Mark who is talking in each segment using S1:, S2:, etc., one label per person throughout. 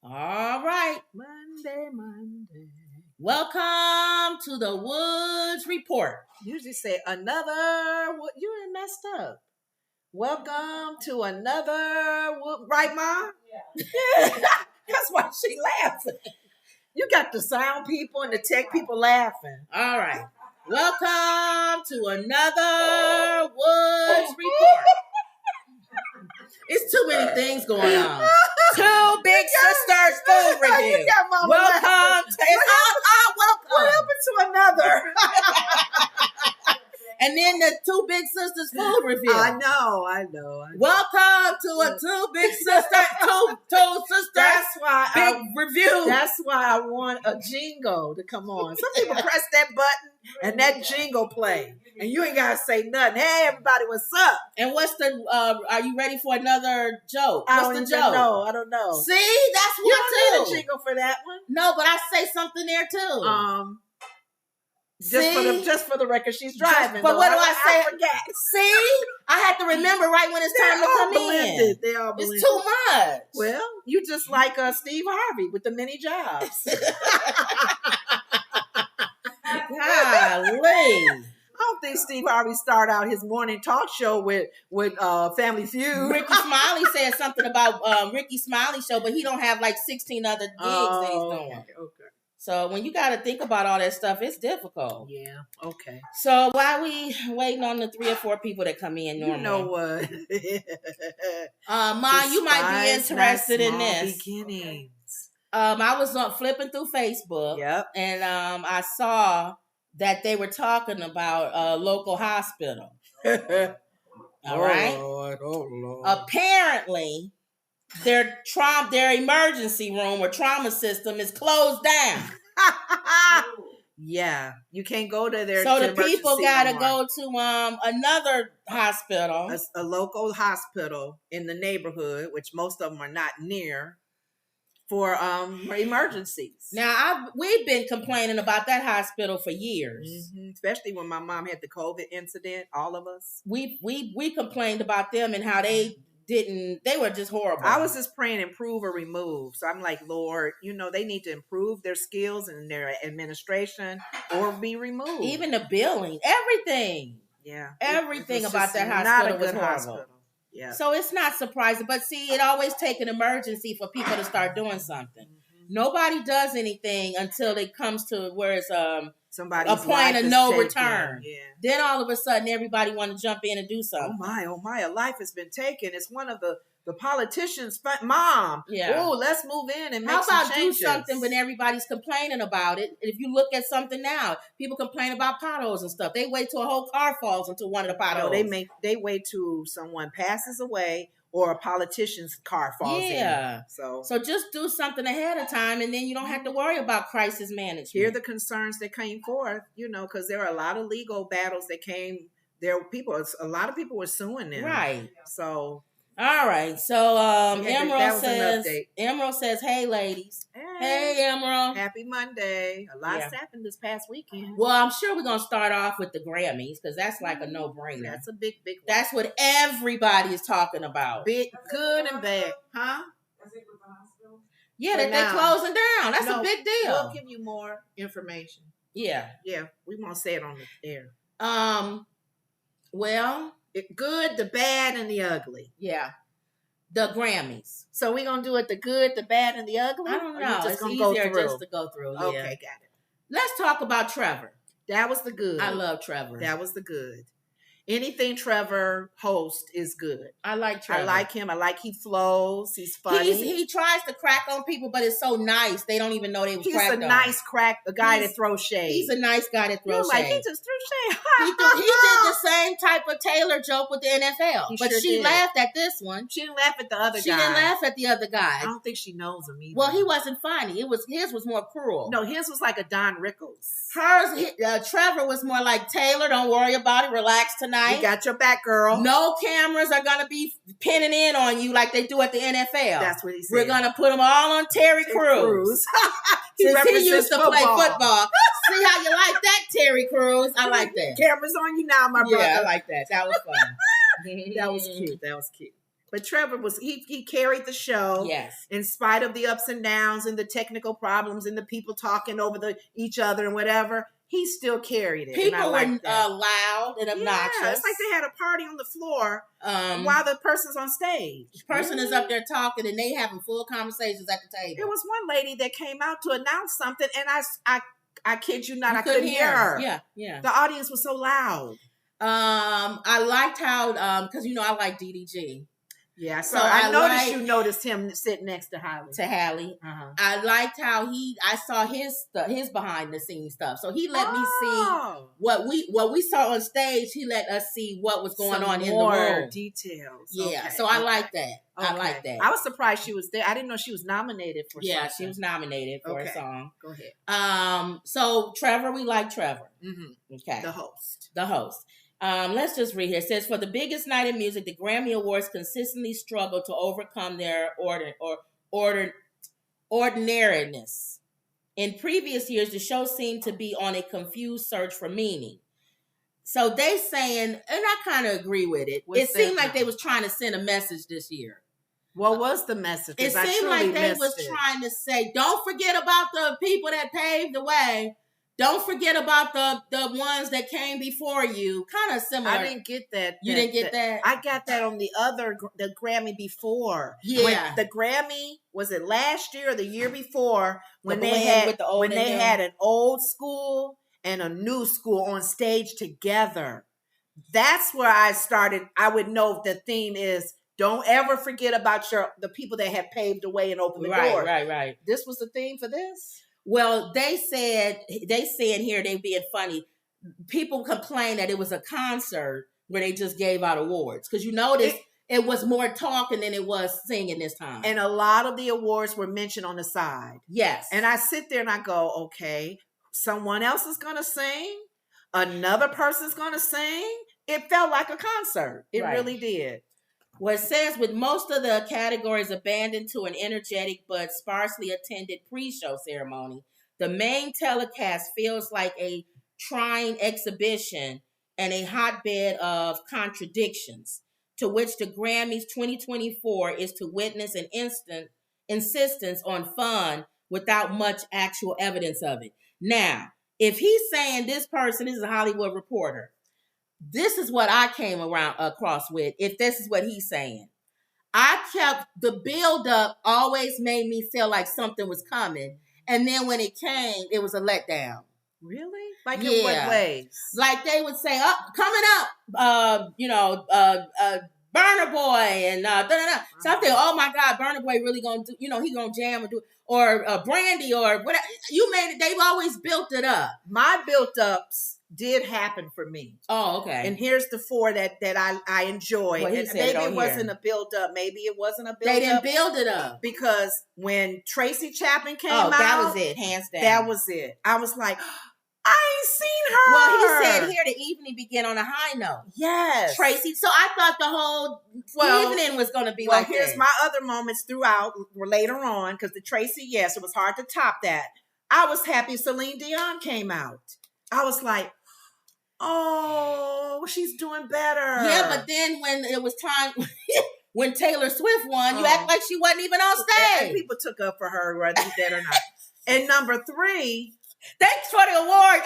S1: All right.
S2: Monday.
S1: Welcome to the Woods Report.
S2: Usually say another. You ain't messed up. Welcome to another. Right, Mom? Yeah. That's why she laughing. You got the sound people and the tech people laughing.
S1: All right. Welcome to another Woods Report. It's too many things going on. Two big sisters food review. Welcome to welcome.
S2: What happened to another?
S1: And then the two big sisters food review.
S2: I know.
S1: Welcome to a two big sisters, two sisters.
S2: That's why
S1: big review.
S2: That's why I want a jingle to come on. Some people press that button and that jingle play, and you ain't gotta say nothing. Hey, everybody, what's up?
S1: And what's the? Are you ready for another joke? What's the joke?
S2: I don't know.
S1: See, that's
S2: you
S1: one
S2: don't
S1: too.
S2: need a jingle for that one.
S1: No, but I say something there too.
S2: Just for the record, she's driving.
S1: But what do I say?
S2: I forget.
S1: See, I have to remember right when it's time to come in.
S2: They all blended.
S1: It's too much.
S2: Well, you just like Steve Harvey with the many jobs.
S1: Golly.
S2: I don't think Steve Harvey started out his morning talk show with Family Feud.
S1: Ricky Smiley said something about Ricky Smiley show, but he don't have like 16 other gigs that he's doing.
S2: Okay.
S1: So when you got to think about all that stuff, it's difficult.
S2: Yeah. Okay.
S1: So while we waiting on the 3 or 4 people that come in normally,
S2: you know what?
S1: Ma, you might be interested in this.
S2: Beginnings.
S1: I was flipping through Facebook.
S2: Yep.
S1: And I saw that they were talking about a local hospital. All right.
S2: Oh Lord.
S1: Apparently, their emergency room or trauma system is closed down.
S2: Yeah, you can't go to their.
S1: So the people gotta go to another hospital,
S2: a local hospital in the neighborhood, which most of them are not near, for emergencies.
S1: Now we've been complaining about that hospital for years,
S2: especially when my mom had the COVID incident. All of us,
S1: we complained about them and how they were just horrible.
S2: I was just praying improve or remove. So I'm like, Lord, they need to improve their skills and their administration or be removed.
S1: Even the billing, everything.
S2: Yeah.
S1: Everything about that hospital was horrible. Hospital.
S2: Yeah.
S1: So it's not surprising. But see, it always takes an emergency for people to start doing something. Nobody does anything until it comes to where it's
S2: somebody's
S1: a point of no return.
S2: Yeah.
S1: Then all of a sudden, everybody want to jump in and do something.
S2: Oh my, a life has been taken. It's one of the politicians' mom.
S1: Yeah.
S2: Oh, let's move in and make some changes.
S1: How about do something when everybody's complaining about it? If you look at something now, people complain about potholes and stuff. They wait till a whole car falls into one of the potholes.
S2: No, they wait till someone passes away or a politician's car falls in.
S1: Yeah.
S2: So
S1: just do something ahead of time, and then you don't have to worry about crisis management.
S2: Hear the concerns that came forth, because there are a lot of legal battles that came. A lot of people were suing them.
S1: Right.
S2: So.
S1: All right. So Emerald says, hey, ladies. Hey, Emerald.
S2: Happy Monday. A lot's happened this past weekend.
S1: Well, I'm sure we're going to start off with the Grammys because that's like a no-brainer.
S2: That's a big one.
S1: That's what everybody is talking about.
S2: Big, good and bad. Huh?
S1: Yeah, they're closing down. That's a big deal.
S2: We'll give you more information.
S1: Yeah.
S2: Yeah, we won't say it on the air.
S1: Well...
S2: good, the bad, and the ugly.
S1: Yeah. The Grammys.
S2: So we're going to do it the good, the bad, and the ugly?
S1: I don't know. It's easier just to go through. Yeah.
S2: Okay, got it.
S1: Let's talk about Trevor.
S2: That was the good.
S1: I love Trevor.
S2: That was the good. Anything Trevor hosts is good.
S1: I like Trevor.
S2: I like him. I like he flows. He's funny.
S1: He tries to crack on people, but it's so nice. They don't even know they was cracked on.
S2: He's a nice guy that throws shade.
S1: He's a nice guy that throws shade.
S2: He just threw shade.
S1: he did the same type of Taylor joke with the NFL. She laughed at this one.
S2: She didn't laugh at the other guy.
S1: She didn't laugh at the other guy.
S2: I don't think she knows him either.
S1: Well, he wasn't funny. His was more cruel.
S2: No, his was like a Don Rickles.
S1: Trevor was more like, Taylor, don't worry about it. Relax tonight.
S2: You got your back, girl.
S1: No cameras are going to be pinning in on you like they do at the NFL.
S2: That's what he said.
S1: We're going to put them all on Terry Crews. Since he used to play football. See how you like that, Terry Crews? I like that.
S2: Cameras on you now, my brother.
S1: Yeah, I like that. That was fun.
S2: That was cute. But Trevor he carried the show.
S1: Yes.
S2: In spite of the ups and downs and the technical problems and the people talking over each other and whatever, he still carried it.
S1: People were loud and obnoxious.
S2: Yeah, it's like they had a party on the floor while the person's on stage.
S1: The person is up there talking and they having full conversations at the table.
S2: There was one lady that came out to announce something, and I kid you not, I couldn't hear her.
S1: Yeah.
S2: The audience was so loud.
S1: I liked how because I like DDG.
S2: Yeah, so I noticed you noticed him sitting next to Hallie.
S1: Uh-huh. I liked how I saw his behind the scenes stuff. So he let me see what we saw on stage. He let us see what was going on in the room.
S2: Details.
S1: Yeah,
S2: okay.
S1: So I like that.
S2: Okay.
S1: I like that.
S2: I was surprised she was there. I didn't know she was nominated for something.
S1: She was nominated for a song.
S2: Go ahead.
S1: So Trevor, we like Trevor.
S2: Mm-hmm.
S1: Okay.
S2: The host.
S1: Let's just read here. It says, for the biggest night in music, the Grammy Awards consistently struggle to overcome their ordinariness. In previous years, the show seemed to be on a confused search for meaning. So they saying, and I kind of agree with it. It seemed like they was trying to send a message this year.
S2: What was the message?
S1: It seemed like they was trying to say, don't forget about the people that paved the way. Don't forget about the ones that came before you. Kind of similar.
S2: I didn't get that.
S1: You didn't get that?
S2: I got that on the Grammy before.
S1: Yeah.
S2: When the Grammy, was it last year or the year before, when they had an old school and a new school on stage together. That's where I would know if the theme is, don't ever forget about the people that have paved the way and opened the door.
S1: Right.
S2: This was the theme for this?
S1: Well, they said here, they being funny. People complained that it was a concert where they just gave out awards. Because you notice it was more talking than it was singing this time.
S2: And a lot of the awards were mentioned on the side.
S1: Yes.
S2: And I sit there and I go, okay, someone else is going to sing. Another person's going to sing. It felt like a concert. It really did.
S1: Well, it says, with most of the categories abandoned to an energetic but sparsely attended pre-show ceremony, the main telecast feels like a trying exhibition and a hotbed of contradictions, to which the Grammys 2024 is to witness an insistence on fun without much actual evidence of it. Now, if he's saying this is a Hollywood Reporter, this is what I came across with, if this is what he's saying. The build-up always made me feel like something was coming. And then when it came, it was a letdown.
S2: Really? Like in what ways?
S1: Like they would say, coming up, Burna Boy and da-da-da. So I think, oh my God, Burna Boy really gonna do, he gonna jam and do, or Brandy or whatever. You made it, they've always built it up.
S2: My built-ups did happen for me.
S1: Oh, okay.
S2: And here's the four that I enjoyed.
S1: Well,
S2: and maybe it wasn't a build-up. Maybe it wasn't a build-up.
S1: They didn't build it up.
S2: Because when Tracy Chapman came out.
S1: that was it, hands down.
S2: That was it. I was like, I ain't seen her.
S1: Well, he said here the evening began on a high note.
S2: Yes.
S1: Tracy. So I thought the whole evening was going to be like
S2: here's my other moments throughout later on, because the Tracy, yes, it was hard to top that. I was happy Celine Dion came out. I was like, oh, she's doing better.
S1: Yeah, but then when it was time, when Taylor Swift won, you act like she wasn't even on stage.
S2: And people took up for her, whether you did or not. And number 3,
S1: thanks for the award,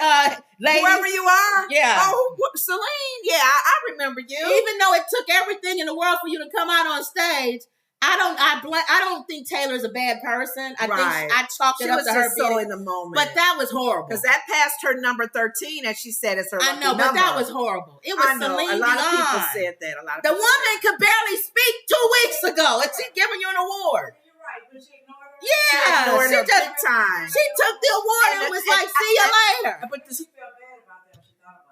S1: ladies.
S2: Whoever you are.
S1: Yeah.
S2: Oh, Celine. Yeah, I remember you.
S1: Even though it took everything in the world for you to come out on stage, I don't think Taylor's a bad person. I think I chalked it up to her
S2: being so in the moment.
S1: But that was horrible.
S2: Because that passed her number 13, as she said, as her lucky number.
S1: But that was horrible. It was Celine Dion.
S2: A lot of people said that.
S1: The woman could barely speak 2 weeks ago, and she's giving you an award.
S2: You're right, but she ignored her.
S1: Yeah,
S2: she just big time.
S1: She took the award and was like, "See you later."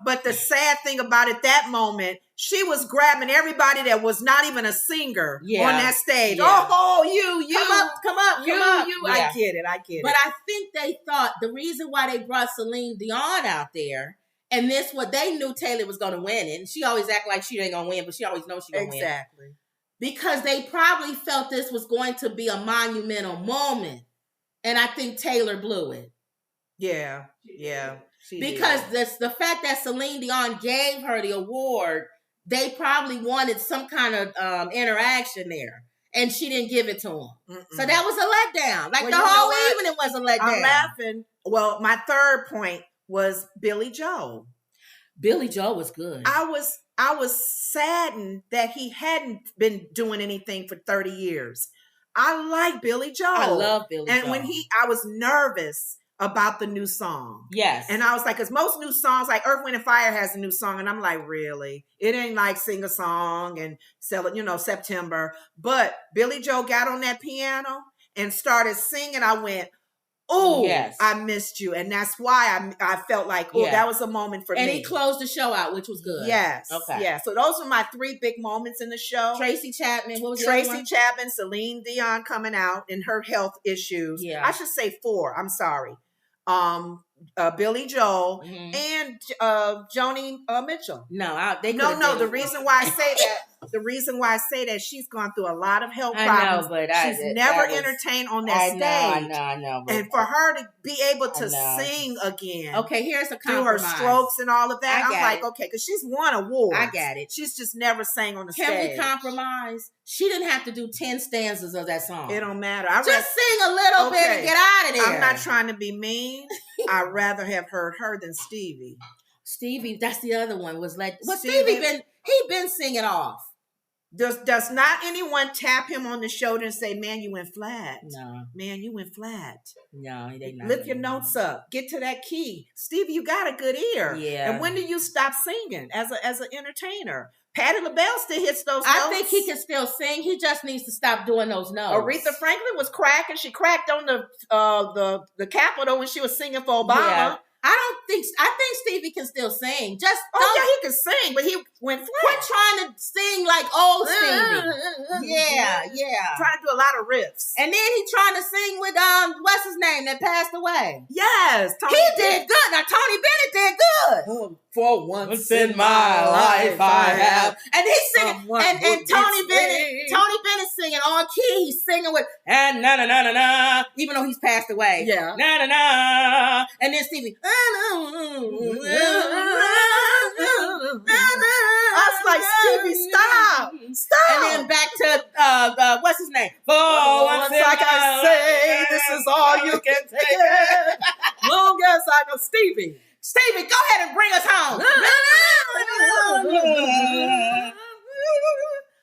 S2: But the sad thing about it, that moment, she was grabbing everybody that was not even a singer on that stage.
S1: Yeah.
S2: Oh, you.
S1: Come up.
S2: You.
S1: Yeah.
S2: I get it.
S1: But I think they thought the reason why they brought Celine Dion out there, and this what they knew Taylor was going to win, and she always act like she ain't going to win, but she always knows she going to win.
S2: Exactly.
S1: Because they probably felt this was going to be a monumental moment. And I think Taylor blew it.
S2: Yeah.
S1: Because the fact that Celine Dion gave her the award they probably wanted some kind of interaction there. And she didn't give it to him. So that was a letdown. Like, the whole evening was a letdown.
S2: I'm laughing. Well, my third point was Billy Joel.
S1: Billy Joel was good.
S2: I was saddened that he hadn't been doing anything for 30 years. I like Billy Joel.
S1: I love Billy Joel.
S2: And when I was nervous about the new song.
S1: Yes.
S2: And I was like, because most new songs, like Earth, Wind, and Fire has a new song. And I'm like, really? It ain't like sing a song and sell it, September. But Billy Joel got on that piano and started singing. I went, oh, yes. I missed you. And that's why I felt like, that was a moment for me.
S1: And he closed the show out, which was good.
S2: Yes.
S1: Okay.
S2: Yeah. So those were my 3 big moments in the show.
S1: Tracy Chapman. What was
S2: Tracy Chapman, Celine Dion coming out and her health issues.
S1: Yeah.
S2: I should say 4. I'm sorry. Billy Joel and Joni Mitchell.
S1: No, they
S2: no. The reason why I say that, she's gone through a lot of health problems.
S1: But
S2: she's never entertained on that stage.
S1: I know.
S2: And for her to be able to sing again,
S1: okay, here's a compromise.
S2: Through her strokes and all of that, I'm like, okay, because she's won awards.
S1: I got it.
S2: She's just never sang on the stage.
S1: Can we compromise? She didn't have to do 10 stanzas of that song.
S2: It don't matter.
S1: Just sing a little bit and get out of there.
S2: I'm not trying to be mean. I'd rather have heard her than Stevie.
S1: Stevie, that's the other one. Stevie been singing off.
S2: Does not anyone tap him on the shoulder and say, "Man, you went flat"?
S1: No.
S2: Man, you went flat.
S1: No, they not.
S2: Lift your notes up. Get to that key. Stevie, you got a good ear.
S1: Yeah.
S2: And when do you stop singing as an entertainer? Patti LaBelle still hits those notes.
S1: I think he can still sing. He just needs to stop doing those notes.
S2: Aretha Franklin was cracking. She cracked on the Capitol when she was singing for Obama. Yeah.
S1: I think Stevie can still sing. He
S2: can sing, but he went flat.
S1: Quit trying to sing like old Stevie. Yeah.
S2: Trying to do a lot of riffs.
S1: And then he trying to sing with what's his name that passed away?
S2: Yes,
S1: He did good. Now Tony Bennett did good.
S2: For once in my life I have.
S1: And he's singing and Tony Bennett singing on key. He's singing with and na na na na na, even though he's passed away.
S2: Yeah.
S1: Na na na. And then Stevie.
S2: I was like, Stevie, stop.
S1: And then back to what's his name? For once
S2: like I say, this is all you can take. Long as I know Stevie.
S1: Stevie, go ahead and bring us home.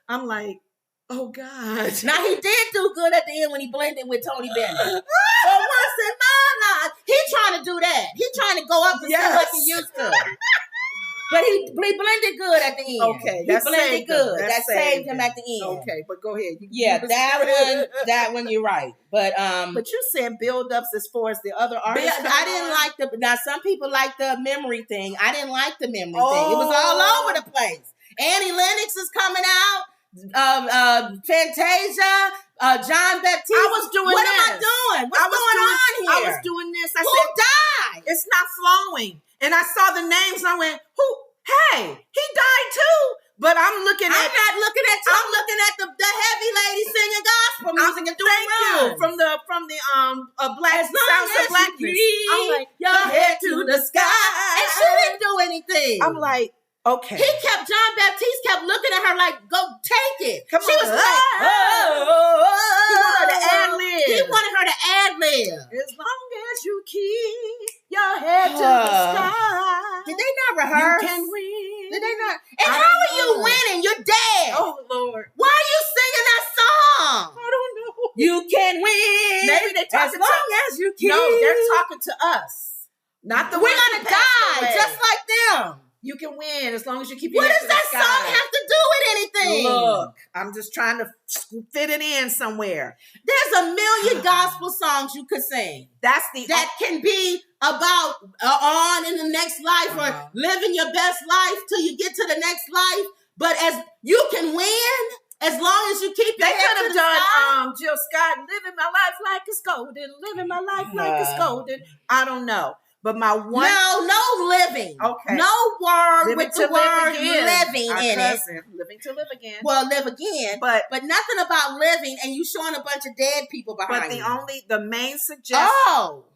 S2: I'm like, oh God.
S1: Now he did do good at the end when he blended with Tony Bennett. But once in my life, he trying to do that. He trying to go up and sing like he used to. But he blended good at the end.
S2: Okay,
S1: he blended good. That saved him at the end.
S2: Okay, but go ahead.
S1: That one, you're right. But
S2: you said build-ups as far as the other artists.
S1: I didn't like now some people like the memory thing. I didn't like the memory thing. It was all over the place. Annie Lennox is coming out. Fantasia, John Baptiste.
S2: I was doing
S1: what
S2: this.
S1: Am I doing? What's going on here?
S2: I was doing this. I
S1: Who
S2: said,
S1: died?
S2: It's not flowing. And I saw the names and I went, who? Hey, he died too. But I'm looking at
S1: the heavy lady singing gospel music and doing runs.
S2: From the Black Sounds of Blackness. I'm like,
S1: your head to the sky. And she didn't do anything.
S2: I'm like, okay.
S1: John Baptiste kept looking at her like, go take it.
S2: Come
S1: she
S2: on.
S1: was like,
S2: He wanted her to ad-lib. As long as you keep your head to the sky.
S1: Did they not rehearse?
S2: You can win.
S1: Did they not? And how are you winning? You're dead.
S2: Oh, Lord.
S1: Why are you singing that song?
S2: I don't know.
S1: You can win.
S2: Maybe they're talking
S1: as long as you keep.
S2: No, they're talking to us. Not the
S1: We're going to die just like them.
S2: You can win as long as you keep your
S1: head
S2: to
S1: the
S2: the sky.
S1: What does that song have to do with anything?
S2: Look, I'm just trying to fit it in somewhere.
S1: There's a million gospel songs you could sing.
S2: That
S1: can be about on in the next life or living your best life till you get to the next life. But as you can win as long as you keep your head to the sky. They could have
S2: done Jill Scott, living my life like it's golden, living my life like it's golden. I don't know. But my one...
S1: No living.
S2: Okay.
S1: No word
S2: living
S1: with the word living in it.
S2: Living to live again.
S1: Well, live again. But nothing about living and you showing a bunch of dead people behind you.
S2: But the main suggestion...
S1: Oh.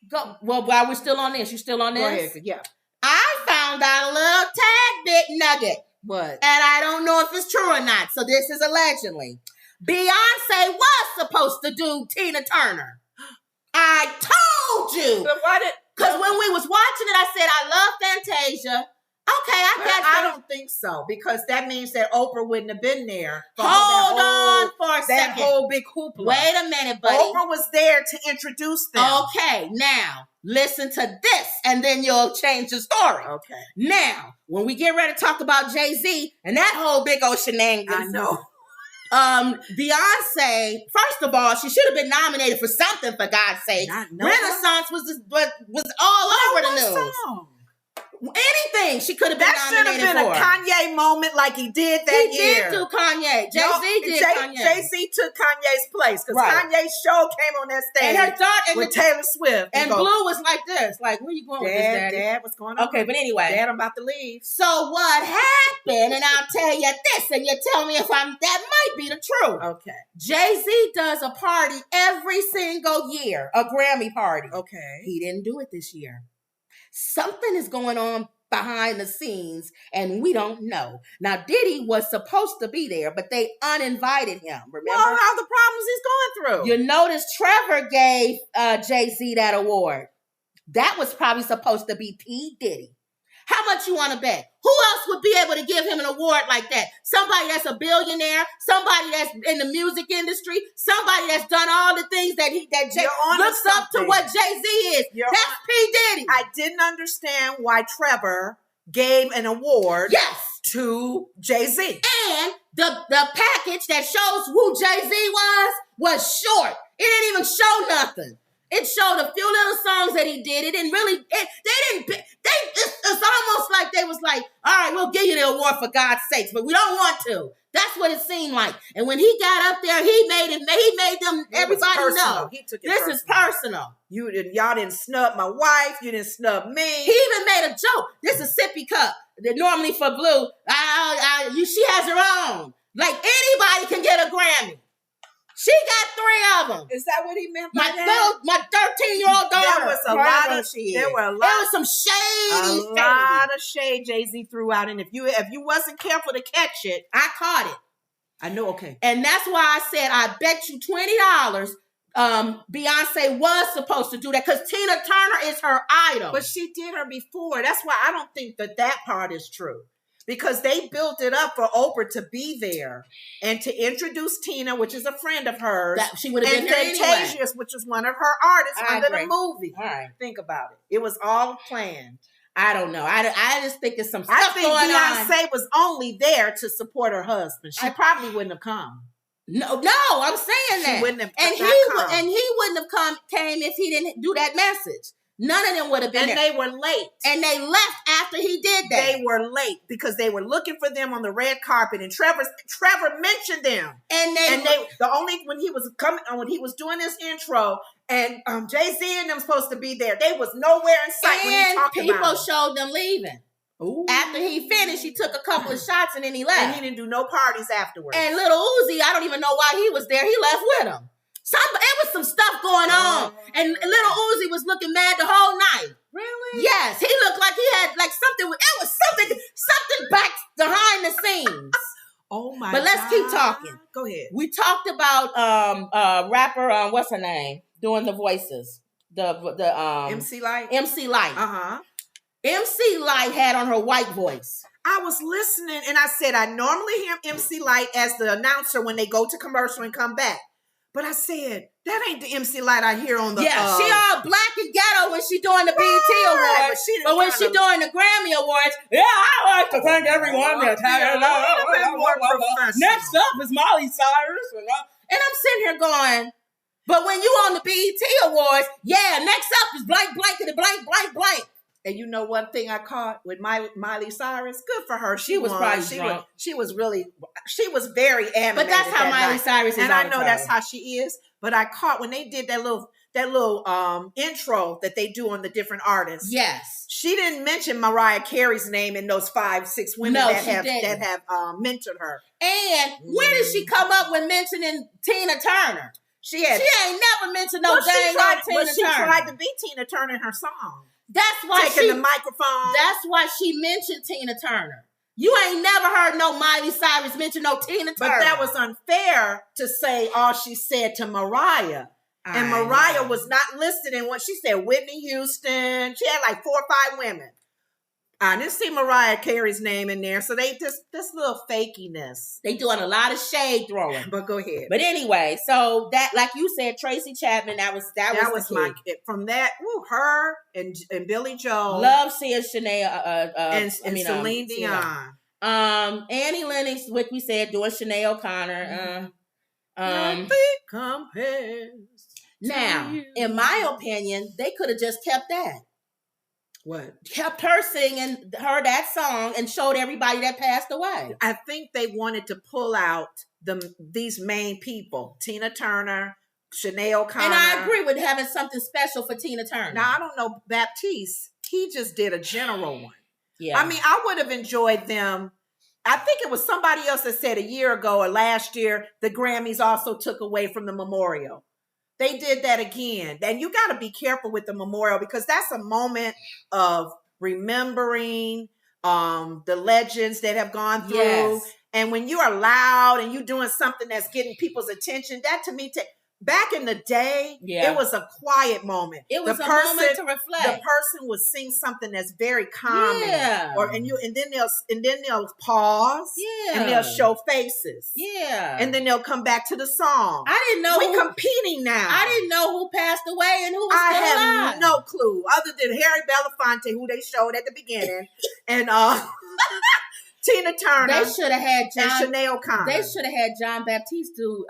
S1: Go. Well, while we're still on this, you still on this?
S2: Go ahead. Yeah.
S1: I found out a little tad bit nugget.
S2: What?
S1: And I don't know if it's true or not. So this is allegedly. Beyonce was supposed to do Tina Turner. I told you.
S2: But why did?
S1: Because when we was watching it, I said, I love Fantasia. Okay,
S2: I don't think so, because that means that Oprah wouldn't have been there.
S1: Hold on for a
S2: that
S1: second.
S2: whole big hoopla.
S1: Wait a minute, buddy.
S2: Oprah was there to introduce them.
S1: Okay, now listen to this, and then you'll change the story.
S2: Okay.
S1: Now, when we get ready to talk about Jay-Z and that whole big old shenanigans,
S2: I know.
S1: Beyonce, first of all, she should have been nominated for something, for God's sake. Renaissance was all over the news.
S2: Song.
S1: Anything she could have been nominated for.
S2: That should have been a Kanye moment like he did that year.
S1: He did do Kanye. Jay-Z did Kanye.
S2: Jay-Z took Kanye's place because Kanye's show came on that stage
S1: and her daughter,
S2: with Taylor Swift.
S1: And Blue was like this. Like, where you going with this, Daddy?
S2: Dad, what's going on?
S1: Okay, but anyway.
S2: Dad, I'm about to leave.
S1: So what happened, and I'll tell you this, and you tell me if that might be the truth.
S2: Okay.
S1: Jay-Z does a party every single year, a Grammy party.
S2: Okay.
S1: He didn't do it this year. Something is going on behind the scenes, and we don't know. Now, Diddy was supposed to be there, but they uninvited him. Remember?
S2: Well, all the problems he's going through.
S1: You notice Trevor gave Jay-Z that award. That was probably supposed to be P. Diddy. How much you want to bet? Who else would be able to give him an award like that? Somebody that's a billionaire, somebody that's in the music industry, somebody that's done all the things that Jay looks up to what Jay-Z is. That's P. Diddy.
S2: I didn't understand why Trevor gave an award to Jay-Z.
S1: And the package that shows who Jay-Z was short. It didn't even show nothing. It showed a few little songs that he did. It didn't really, it's almost like they was like, all right, we'll give you the award for God's sakes, but we don't want to. That's what it seemed like. And when he got up there, he made them, everybody know. This is personal.
S2: Y'all didn't snub my wife. You didn't snub me.
S1: He even made a joke. This is a sippy cup. That normally for Blue, she has her own. Like anybody can get a Grammy. She got 3 of them.
S2: Is that what he meant by that?
S1: My 13-year-old daughter.
S2: There was a
S1: some shade.
S2: A lot of shade Jay-Z threw out, and if you wasn't careful to catch it,
S1: I caught it.
S2: I know. Okay,
S1: and that's why I said I bet you $20. Beyonce was supposed to do that because Tina Turner is her idol,
S2: but she did her before. That's why I don't think that part is true. Because they built it up for Oprah to be there and to introduce Tina, which is a friend of hers.
S1: That she would have been there anyway.
S2: Fantasia, which is one of her artists under the movie.
S1: All right.
S2: Think about it. It was all planned.
S1: I don't know. I just think it's some stuff
S2: I think
S1: going
S2: Beyonce
S1: on.
S2: was only there to support her husband. She probably wouldn't have come.
S1: No, I'm saying that.
S2: She wouldn't have
S1: and he wouldn't have came if he didn't do that message. None of them would have been there.
S2: And they were late.
S1: And they left after he did that.
S2: They were late because they were looking for them on the red carpet, and Trevor mentioned them. When he was doing his intro, and Jay-Z and them supposed to be there, they was nowhere in sight when he talked about it.
S1: People showed them leaving. Ooh. After he finished, he took a couple of shots and then he left.
S2: And he didn't do no parties afterwards.
S1: And Little Uzi, I don't even know why he was there. He left with him. It was some stuff going on. And Little Uzi was looking mad the whole night.
S2: Really?
S1: Yes. He looked like he had like something. It was something back behind the scenes.
S2: Oh my God.
S1: But let's keep talking.
S2: Go ahead.
S1: We talked about rapper, what's her name? Doing the voices. The
S2: MC Lyte?
S1: MC Lyte.
S2: Uh-huh.
S1: MC Lyte had on her white voice.
S2: I was listening and I said, I normally hear MC Lyte as the announcer when they go to commercial and come back. But I said, that ain't the MC Lyte I hear on the...
S1: Yeah, she all black and ghetto when she doing the BET Awards. But when she doing the Grammy Awards, I like to thank everyone that's had Next up is Miley Cyrus. And I'm sitting here going, but when you on the BET Awards, next up is blank, blankety, blank, blank, blank.
S2: And you know one thing I caught with Miley Cyrus? Good for her.
S1: She was probably drunk.
S2: She was very animated.
S1: But that's how Miley Cyrus is.
S2: And I know that's how she is. But I caught when they did that little intro that they do on the different artists.
S1: Yes.
S2: She didn't mention Mariah Carey's name in those 5-6 women that have mentored her.
S1: And when did she come up with mentioning Tina Turner? She ain't never mentioned no dang on Tina Turner.
S2: She tried to be Tina Turner in her song.
S1: That's why
S2: taking the microphone.
S1: That's why she mentioned Tina Turner. You ain't never heard no Miley Cyrus mention no Tina Turner.
S2: But that was unfair to say all she said to Mariah. And Mariah was not listed in what she said. Whitney Houston. She had like 4 or 5 women. I didn't see Mariah Carey's name in there. So they just this little fakiness.
S1: They doing a lot of shade throwing.
S2: But go ahead.
S1: But anyway, so that, like you said, Tracy Chapman, that was
S2: my from that. Woo, her and Billy Joel.
S1: Love seeing Shanae
S2: and Celine Dion.
S1: Annie Lennox, what we said, doing Shanae O'Connor.
S2: Nothing compares.
S1: Now, in my opinion, they could have just kept that.
S2: What?
S1: Kept her singing that song and showed everybody that passed away.
S2: I think they wanted to pull out these main people. Tina Turner, Shanae O'Connor.
S1: And I agree with having something special for Tina Turner.
S2: Now, I don't know, Baptiste, he just did a general one.
S1: Yeah.
S2: I mean, I would have enjoyed them. I think it was somebody else that said a year ago or last year, the Grammys also took away from the memorial. They did that again. And you got to be careful with the memorial because that's a moment of remembering the legends that have gone through.
S1: Yes.
S2: And when you are loud and you're doing something that's getting people's attention, that to me, back in the day, it was a quiet moment.
S1: It was moment to reflect.
S2: The person would sing something that's very calming.
S1: Yeah.
S2: And then they'll pause.
S1: Yeah.
S2: And they'll show faces.
S1: Yeah.
S2: And then they'll come back to the song.
S1: I didn't know
S2: we're competing now.
S1: I didn't know who passed away and who was still alive.
S2: I have no clue other than Harry Belafonte, who they showed at the beginning, and Tina Turner.
S1: They should have had John
S2: and Shanae O'Connor.
S1: They should have had John Baptiste do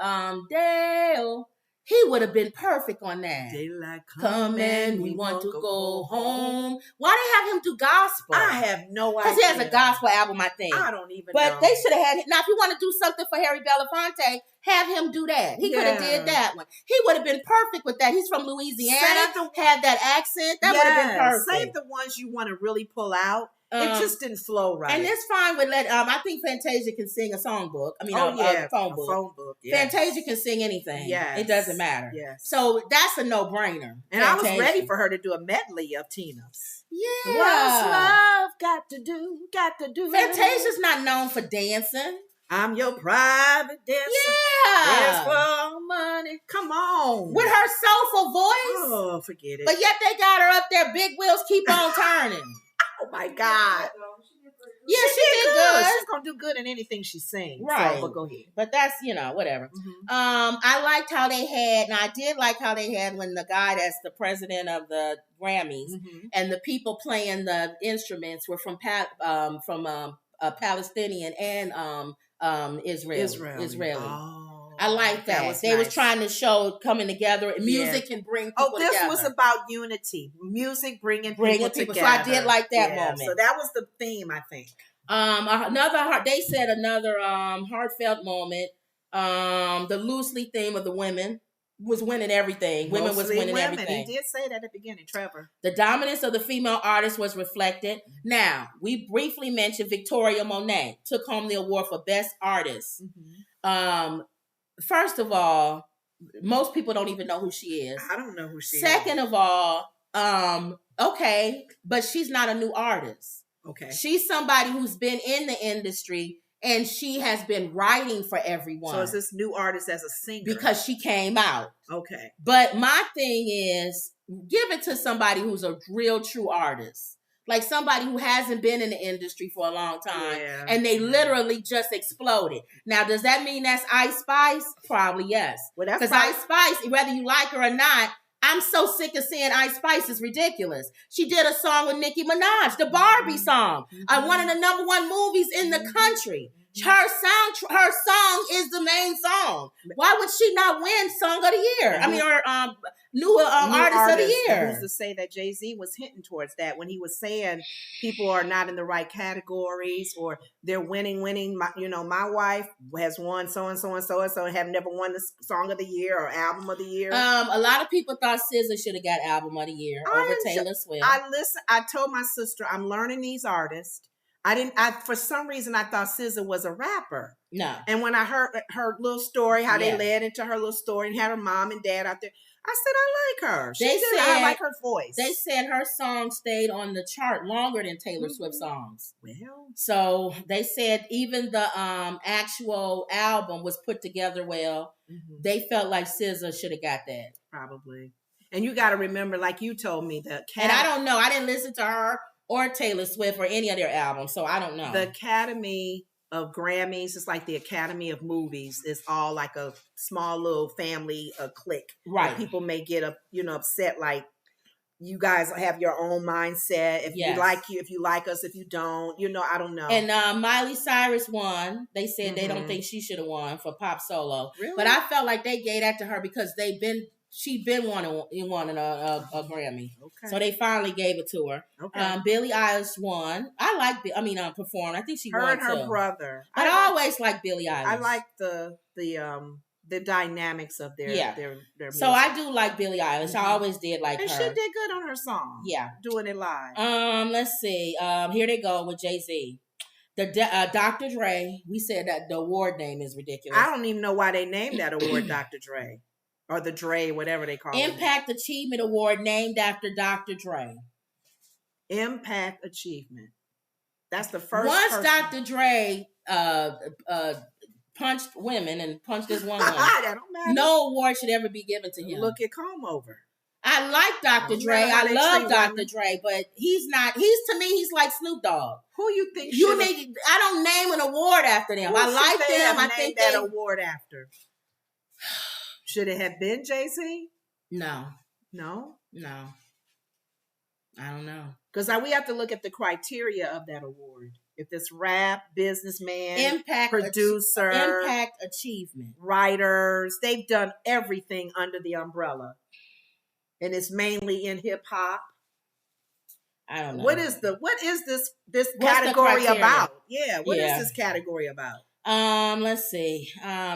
S1: Dale. He would have been perfect on that.
S2: Daylight
S1: coming, we want to go home. Why they have him do gospel?
S2: I have no idea.
S1: Because he has a gospel album, I think.
S2: I don't even know.
S1: But they should have had, now if you want to do something for Harry Belafonte, have him do that. He could have did that one. He would have been perfect with that. He's from Louisiana, had that accent. That would have been perfect.
S2: Save the ones you want to really pull out. It just didn't flow right.
S1: And it's fine with I think Fantasia can sing a songbook. I mean, a phone book. Yes. Fantasia can sing anything. Yeah, it doesn't matter.
S2: Yes.
S1: So that's a no-brainer.
S2: And Fantasia. I was ready for her to do a medley of Tina's.
S1: Yeah.
S2: What's love got to do?
S1: Fantasia's not known for dancing.
S2: I'm your private dancer.
S1: Yeah.
S2: Dance for money. Come on.
S1: With her soulful voice.
S2: Oh, forget it.
S1: But yet they got her up there. Big wheels keep on turning.
S2: Oh my God.
S1: Yeah, she did good.
S2: She's gonna do good in anything she sings.
S1: Right.
S2: So, but go ahead.
S1: But that's, whatever. Mm-hmm. I liked how they had, and I did like how they had when the guy that's the president of the Grammys and the people playing the instruments were from Palestinian and Israeli. Oh. I like that. They was trying to show coming together. Music can bring people together.
S2: This was about unity. Music bringing people together.
S1: So I did like that moment.
S2: So that was the theme, I think.
S1: They said another heartfelt moment. The loosely theme of the women was winning everything. Women was winning everything.
S2: He did say that at the beginning, Trevor.
S1: The dominance of the female artist was reflected. Now, we briefly mentioned Victoria Monet took home the award for Best Artist. First of all, most people don't even know who she is.
S2: I don't know who she is.
S1: Second of all, okay, but she's not a new artist.
S2: Okay.
S1: She's somebody who's been in the industry and she has been writing for everyone.
S2: So is this new artist as a singer?
S1: Because she came out.
S2: Okay.
S1: But my thing is, give it to somebody who's a real true artist. Like somebody who hasn't been in the industry for a long time and they literally just exploded. Now, does that mean that's Ice Spice? Probably yes. Because Ice Spice, whether you like her or not, I'm so sick of seeing Ice Spice. It's ridiculous. She did a song with Nicki Minaj, the Barbie song, one of the #1 movies in the country. Her song is the main song. Why would she not win Song of the Year? I mean, or new artist of the year.
S2: Who's to say that Jay-Z was hinting towards that when he was saying people are not in the right categories or they're winning. My wife has won so-and-so and have never won the Song of the Year or Album of the Year.
S1: A lot of people thought SZA should have got Album of the Year over Taylor Swift.
S2: I told my sister, I'm learning these artists. For some reason, I thought SZA was a rapper.
S1: No.
S2: And when I heard her little story, how
S1: Yeah.
S2: they led into her little story and had her mom and dad out there, I said, I like her.
S1: I
S2: like her voice.
S1: They said her song stayed on the chart longer than Taylor Swift songs.
S2: Well,
S1: so they said even the actual album was put together well. They felt like SZA should have got that.
S2: Probably. And you got to remember, like you told me,
S1: and I don't know. I didn't listen to her or Taylor Swift or any of their albums, so I don't know.
S2: The Academy of Grammys is like the Academy of Movies. It's all like a small little family clique.
S1: Right.
S2: And people may get upset, like you guys have your own mindset. If you like us, if you don't, I don't know.
S1: And Miley Cyrus won. They said they don't think she should have won for pop solo.
S2: Really?
S1: But I felt like they gave that to her because she'd been wanting a Grammy. Okay. So they finally gave it to her. Okay. Billie Eilish won. Performed. I think she won too.
S2: Her brother.
S1: I always like Billie Eilish.
S2: I like the dynamics of their music.
S1: So I do like Billie Eilish. I always did like her.
S2: And she did good on her song. Yeah. Doing it live.
S1: Let's see. Here they go with Jay-Z. Dr. Dre. We said that the award name is ridiculous.
S2: I don't even know why they named that award Dr. Dre. Or the Dre, whatever they call it.
S1: Impact Achievement Award named after Dr. Dre.
S2: Impact Achievement. That's the first.
S1: Once Dr. Dre punched women and punched this one woman,
S2: that don't matter.
S1: No award should ever be given to him.
S2: Look at Comb Over.
S1: I like Dr. Dre. I love Dr. Dre, but he's not. To me, he's like Snoop Dogg.
S2: Who you think?
S1: I don't name an award after them. I like them. I think
S2: that award after. Should it have been Jay-Z?
S1: No.
S2: No?
S1: No. I don't know.
S2: Because we have to look at the criteria of that award. If it's rap, businessman,
S1: impact,
S2: producer,
S1: impact, achievement,
S2: writers, they've done everything under the umbrella. And it's mainly in hip hop.
S1: I don't know.
S2: What is this category about? Yeah, what is this category about?
S1: Let's see.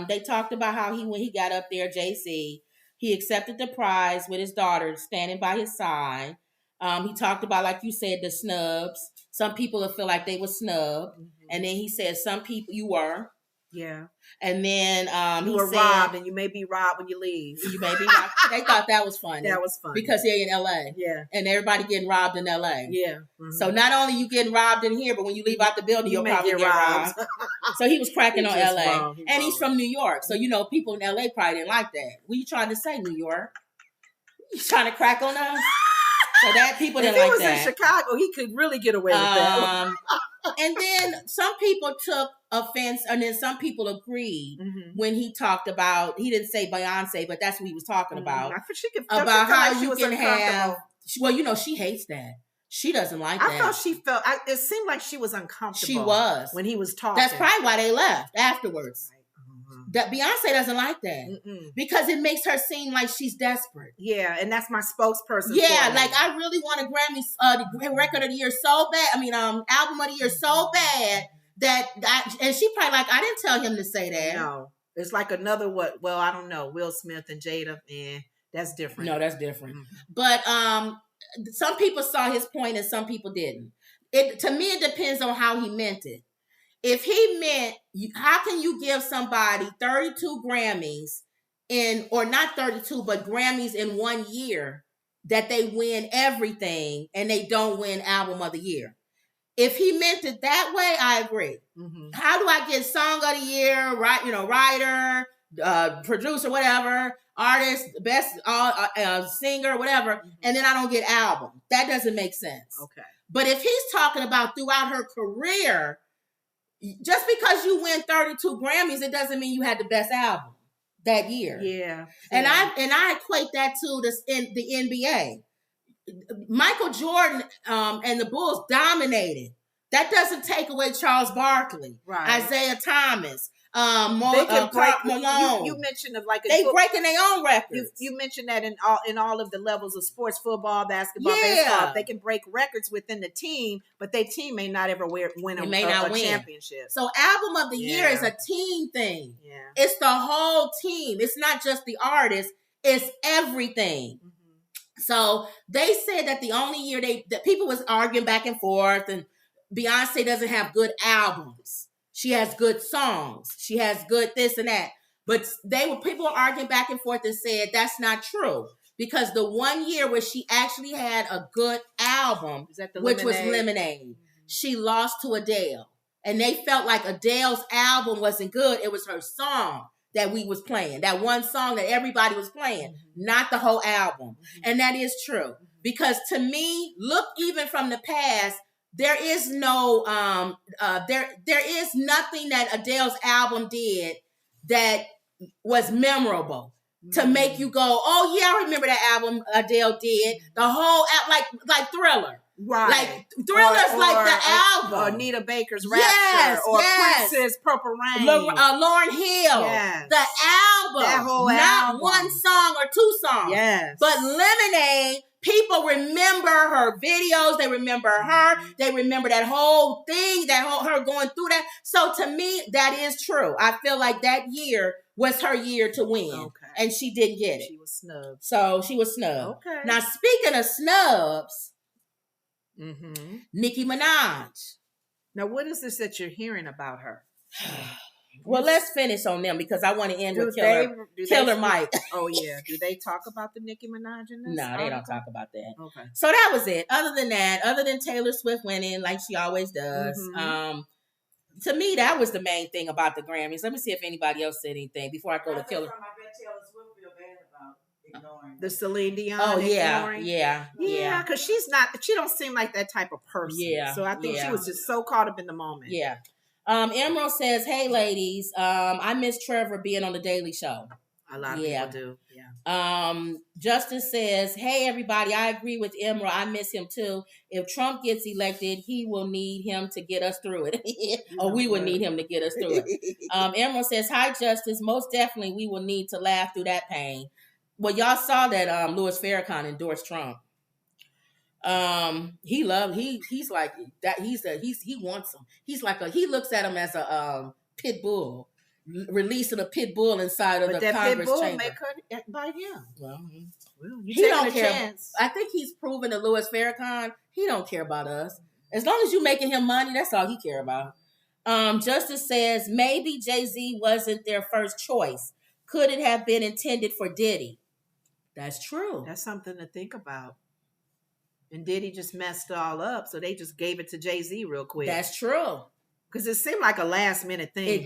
S1: They talked about how when he got up there, Jay-Z, he accepted the prize with his daughter standing by his side. He talked about, like you said, the snubs. Some people will feel like they were snubbed. And then he said, some people you were.
S2: Yeah.
S1: And then
S2: you were robbed, and you may be robbed when you leave.
S1: You may be robbed. They thought that was funny.
S2: That was funny.
S1: Because they're in LA.
S2: Yeah.
S1: And everybody getting robbed in LA.
S2: Yeah.
S1: So not only you getting robbed in here, but when you leave out the building, you'll probably get robbed. So he was cracking on LA. He's from New York. So, people in LA probably didn't like that. What you trying to say, New York? You trying to crack on us? So that people didn't like that. If he
S2: was in Chicago, he could really get away with that.
S1: And then some people took offense, and then some people agreed when he talked about, he didn't say Beyonce, but that's what he was talking about.
S2: About
S1: how you can have, well, she hates that. She doesn't like that.
S2: I thought she felt, it seemed like she was uncomfortable.
S1: She was.
S2: When he was talking.
S1: That's probably why they left afterwards. That Beyonce doesn't like that because it makes her seem like she's desperate.
S2: Yeah, and that's my spokesperson.
S1: Yeah, like I really want a Grammy record of the year so bad. Album of the year so bad and she probably like, I didn't tell him to say that.
S2: No, it's like another what? Well, I don't know. Will Smith and Jada, that's different.
S1: No, that's different. But some people saw his point and some people didn't. To me, it depends on how he meant it. If he meant, how can you give somebody 32 Grammys or not 32, but Grammys in 1 year that they win everything and they don't win Album of the Year? If he meant it that way, I agree. How do I get Song of the Year, writer, producer, whatever, artist, best singer, whatever, and then I don't get album? That doesn't make sense. Okay. But if he's talking about throughout her career, just because you win 32 Grammys, it doesn't mean you had the best album that year. Yeah. And I equate that to the NBA. Michael Jordan and the Bulls dominated. That doesn't take away Charles Barkley, Isaiah Thomas, Malone.
S2: You mentioned
S1: they breaking their own records.
S2: You mentioned that in all of the levels of sports, football, basketball, baseball. They can break records within the team, but their team may not ever win a championship.
S1: So album of the year is a team thing. Yeah. It's the whole team. It's not just the artist. It's everything. So they said that the only year that people was arguing back and forth, and Beyonce doesn't have good albums. She has good songs. She has good this and that. But people were arguing back and forth and said that's not true. Because the one year where she actually had a good album, which was Lemonade, she lost to Adele. And they felt like Adele's album wasn't good. It was her song that we was playing. That one song that everybody was playing, not the whole album. And that is true. Because to me, look, even from the past, there is no there is nothing that Adele's album did that was memorable to make you go, oh yeah, I remember that album Adele did. The whole like Thriller.
S2: Right.
S1: Like Thriller's like the album.
S2: Or Anita Baker's Rapture. Or Prince's Purple Rain.
S1: Lauryn Hill.
S2: Yes.
S1: The album.
S2: That whole
S1: not
S2: album.
S1: one song or two songs.
S2: Yes.
S1: But Lemonade, people remember her videos. They remember her. They remember that whole thing, her going through that. So to me, that is true. I feel like that year was her year to win.
S2: Okay.
S1: And she didn't get it.
S2: She was snubbed.
S1: So she was snubbed.
S2: Okay.
S1: Now, speaking of snubs, Nicki Minaj.
S2: Now, what is this that you're hearing about her?
S1: Well, let's finish on them because I want to end with Killer Mike.
S2: Oh, yeah. Do they talk about the Nicki Minaj in this?
S1: No, they don't talk about that.
S2: Okay.
S1: So that was it. Other than Taylor Swift winning like she always does, to me, that was the main thing about the Grammys. Let me see if anybody else said anything before I go to Killer.
S2: The Celine Dion.
S1: Oh yeah,
S2: ignoring.
S1: yeah.
S2: Because she don't seem like that type of person. Yeah. So I think she was just so caught up in the moment.
S1: Yeah. Emerald says, "Hey ladies, I miss Trevor being on the Daily Show."
S2: A lot of people do.
S1: Yeah. Justice says, "Hey everybody, I agree with Emerald. I miss him too. If Trump gets elected, he will need him to get us through it, or we will need him to get us through it." Emerald says, "Hi Justice. Most definitely, we will need to laugh through that pain." Well, y'all saw that Louis Farrakhan endorsed Trump. He's like that. He wants him. He looks at him as a pit bull, releasing a pit bull inside of the Congress chamber.
S2: May cut by him.
S1: Well,
S2: he
S1: don't care. Chance. I think he's proven to Louis Farrakhan he don't care about us. As long as you making him money, that's all he care about. Justice says maybe Jay-Z wasn't their first choice. Could it have been intended for Diddy? That's true.
S2: That's something to think about. And Diddy just messed it all up, so they just gave it to Jay-Z real quick.
S1: That's true.
S2: Because it seemed like a last minute thing.
S1: It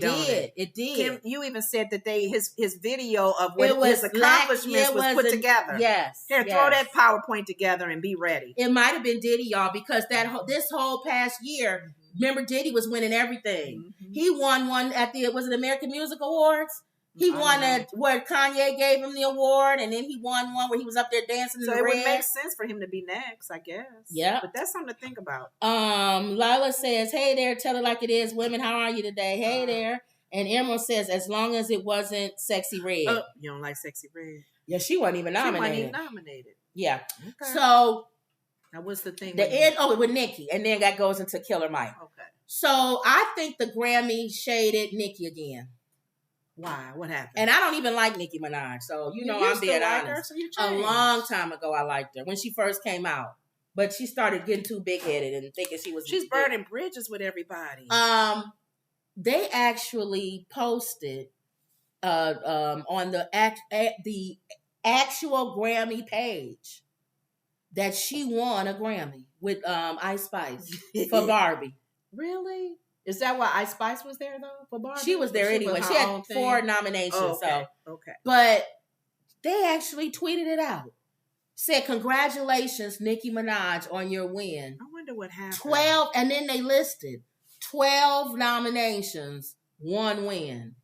S1: did.
S2: Kim, you even said that his video of what his accomplishments was put together.
S1: Yes.
S2: Here, throw that PowerPoint together and be ready.
S1: It might have been Diddy, y'all, because this whole past year, remember Diddy was winning everything. He won one at the American Music Awards. He won where Kanye gave him the award, and then he won one where he was up there dancing in the red. So it would make
S2: sense for him to be next, I guess.
S1: Yeah.
S2: But that's something to think about.
S1: Lila says, "Hey there, tell it like it is. Women, how are you today? Hey there." And Emerald says, "As long as it wasn't Sexy Red."
S2: You don't like Sexy Red?
S1: Yeah, she wasn't even nominated. Yeah.
S2: Okay.
S1: So
S2: now what's the thing?
S1: With Nikki, and then that goes into Killer Mike. Okay. So I think the Grammy shaded Nikki again.
S2: Why? What happened?
S1: And I don't even like Nicki Minaj, so I'm being honest. A long time ago, I liked her when she first came out, but she started getting too big headed and thinking she was.
S2: She's burning bridges with everybody.
S1: They actually posted on the actual Grammy page that she won a Grammy with Ice Spice for Barbie.
S2: Really? Is that why Ice Spice was there though for Barbie?
S1: She was there anyway. She had 4 nominations.
S2: Okay.
S1: But they actually tweeted it out. Said, "Congratulations, Nicki Minaj, on your win."
S2: I wonder what happened.
S1: 12, and then they listed 12 nominations, 1 win.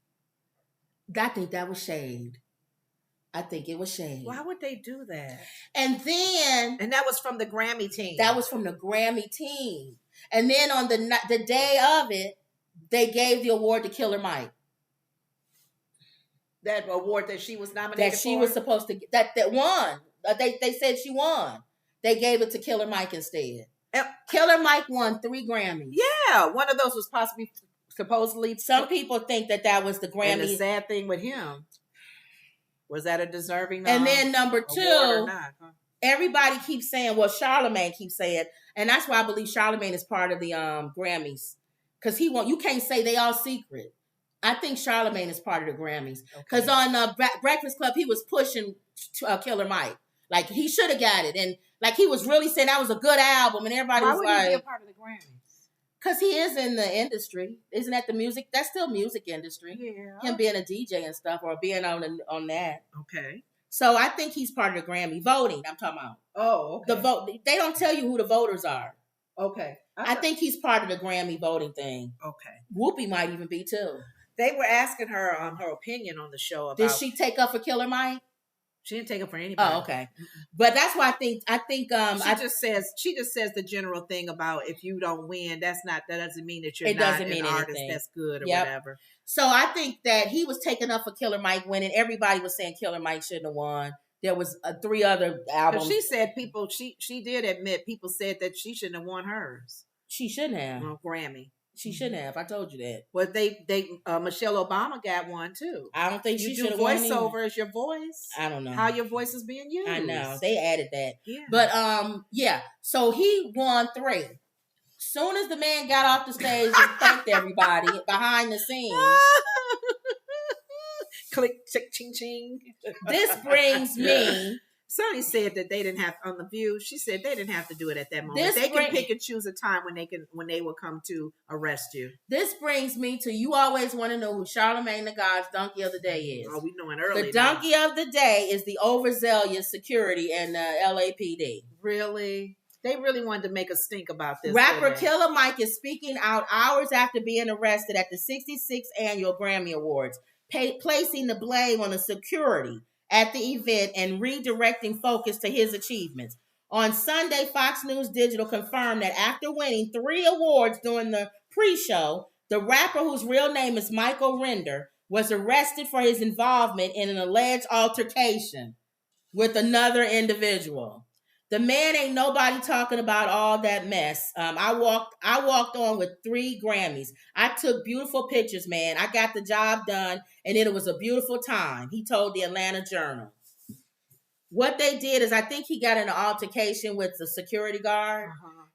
S1: I think that was shade. I think it was shade.
S2: Why would they do that?
S1: And that
S2: was from the Grammy team.
S1: That was from the Grammy team. And then on the day of it, they gave the award to Killer Mike.
S2: That award that she was nominated
S1: that she was supposed to that won. They said she won. They gave it to Killer Mike instead. Killer Mike won 3 Grammys.
S2: Yeah, one of those was supposedly.
S1: Some people think that was the Grammy.
S2: And the sad thing with him was that a deserving.
S1: And then number 2, everybody keeps saying, well, Charlemagne keeps saying, and that's why I believe Charlemagne is part of the Grammys. Because you can't say they all secret. I think Charlemagne is part of the Grammys. Because on Breakfast Club, he was pushing Killer Mike. Like, he should have got it. And, like, he was really saying that was a good album. And everybody was like... Why would he be a part of the Grammys? Because he is in the industry. Isn't that the music? That's still music industry. Yeah. Him being a DJ and stuff, or being on that. Okay. So I think he's part of the Grammy voting. I'm talking about. Oh, okay. The vote. They don't tell you who the voters are. Okay. I think he's part of the Grammy voting thing. Okay. Whoopi might even be too.
S2: They were asking her her opinion on the show about.
S1: Did she take up for Killer Mike?
S2: She didn't take up for anybody.
S1: Oh, okay. But that's why I think
S2: she just says the general thing about if you don't win, that doesn't mean that you're not an artist that's good or whatever.
S1: So I think that he was taking up for Killer Mike winning. Everybody was saying Killer Mike shouldn't have won. There was 3 other albums.
S2: She said she did admit people said that she shouldn't have won hers.
S1: She shouldn't have.
S2: Grammy.
S1: She shouldn't have. I told you that.
S2: Well, Michelle Obama got one too.
S1: I don't think she should have
S2: won. Voiceover is your voice.
S1: I don't know
S2: how your voice is being used.
S1: I know they added that. Yeah. But yeah. So he won 3. Soon as the man got off the stage and thanked everybody behind the scenes.
S2: Click, chick, ching, ching.
S1: This brings me.
S2: Sonny said that they didn't have on The View. She said they didn't have to do it at that moment. They can pick and choose a time when they will come to arrest you.
S1: This brings me to you always want to know who Charlemagne the God's donkey of the day is.
S2: Oh, we knowing early.
S1: The donkey of the day is the overzealous security and LAPD.
S2: Really? They really wanted to make a stink about this.
S1: Rapper Killer Mike is speaking out hours after being arrested at the 66th annual Grammy Awards, placing the blame on the security at the event and redirecting focus to his achievements. On Sunday, Fox News Digital confirmed that after winning 3 awards during the pre-show, the rapper, whose real name is Michael Render, was arrested for his involvement in an alleged altercation with another individual. The man ain't nobody talking about all that mess. I walked on with 3 Grammys. I took beautiful pictures, man. I got the job done, and it was a beautiful time, he told the Atlanta Journal. What they did is I think he got in an altercation with the security guard,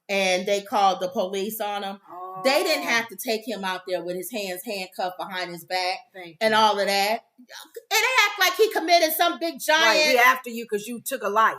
S1: and they called the police on him. Oh. They didn't have to take him out there with his hands handcuffed behind his back and all of that. It act like he committed some big giant...
S2: Right, we after you because you took a life.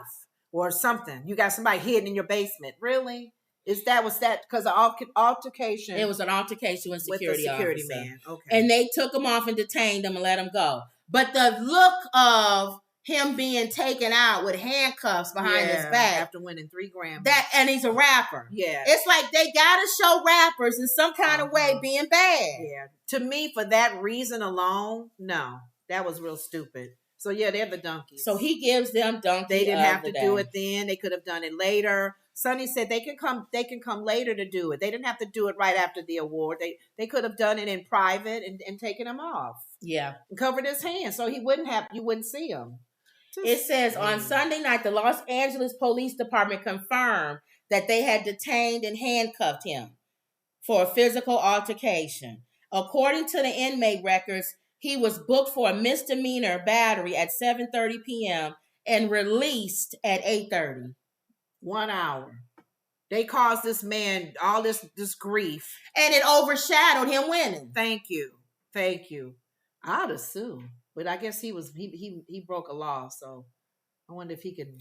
S2: Or something. You got somebody hidden in your basement. Really? Was that because of altercation?
S1: It was an altercation with security
S2: man. Okay.
S1: And they took him off and detained him and let him go. But the look of him being taken out with handcuffs behind his back
S2: after winning 3 Grammys.
S1: And he's a rapper. Yeah. It's like they gotta show rappers in some kind of way being bad.
S2: Yeah. To me, for that reason alone, no. That was real stupid. So yeah, they're the donkeys.
S1: So he gives them donkeys.
S2: They didn't have to do it then. They could have done it later. Sonny said they can come later to do it. They didn't have to do it right after the award. They could have done it in private and taken him off. Yeah. And covered his hands so you wouldn't see him.
S1: It says on Sunday night, the Los Angeles Police Department confirmed that they had detained and handcuffed him for a physical altercation. According to the inmate records, he was booked for a misdemeanor battery at 7:30 p.m. and released at 8:30.
S2: 1 hour. They caused this man all this grief.
S1: And it overshadowed him winning.
S2: Thank you. I'd assume. But I guess he broke a law, so I wonder if he could.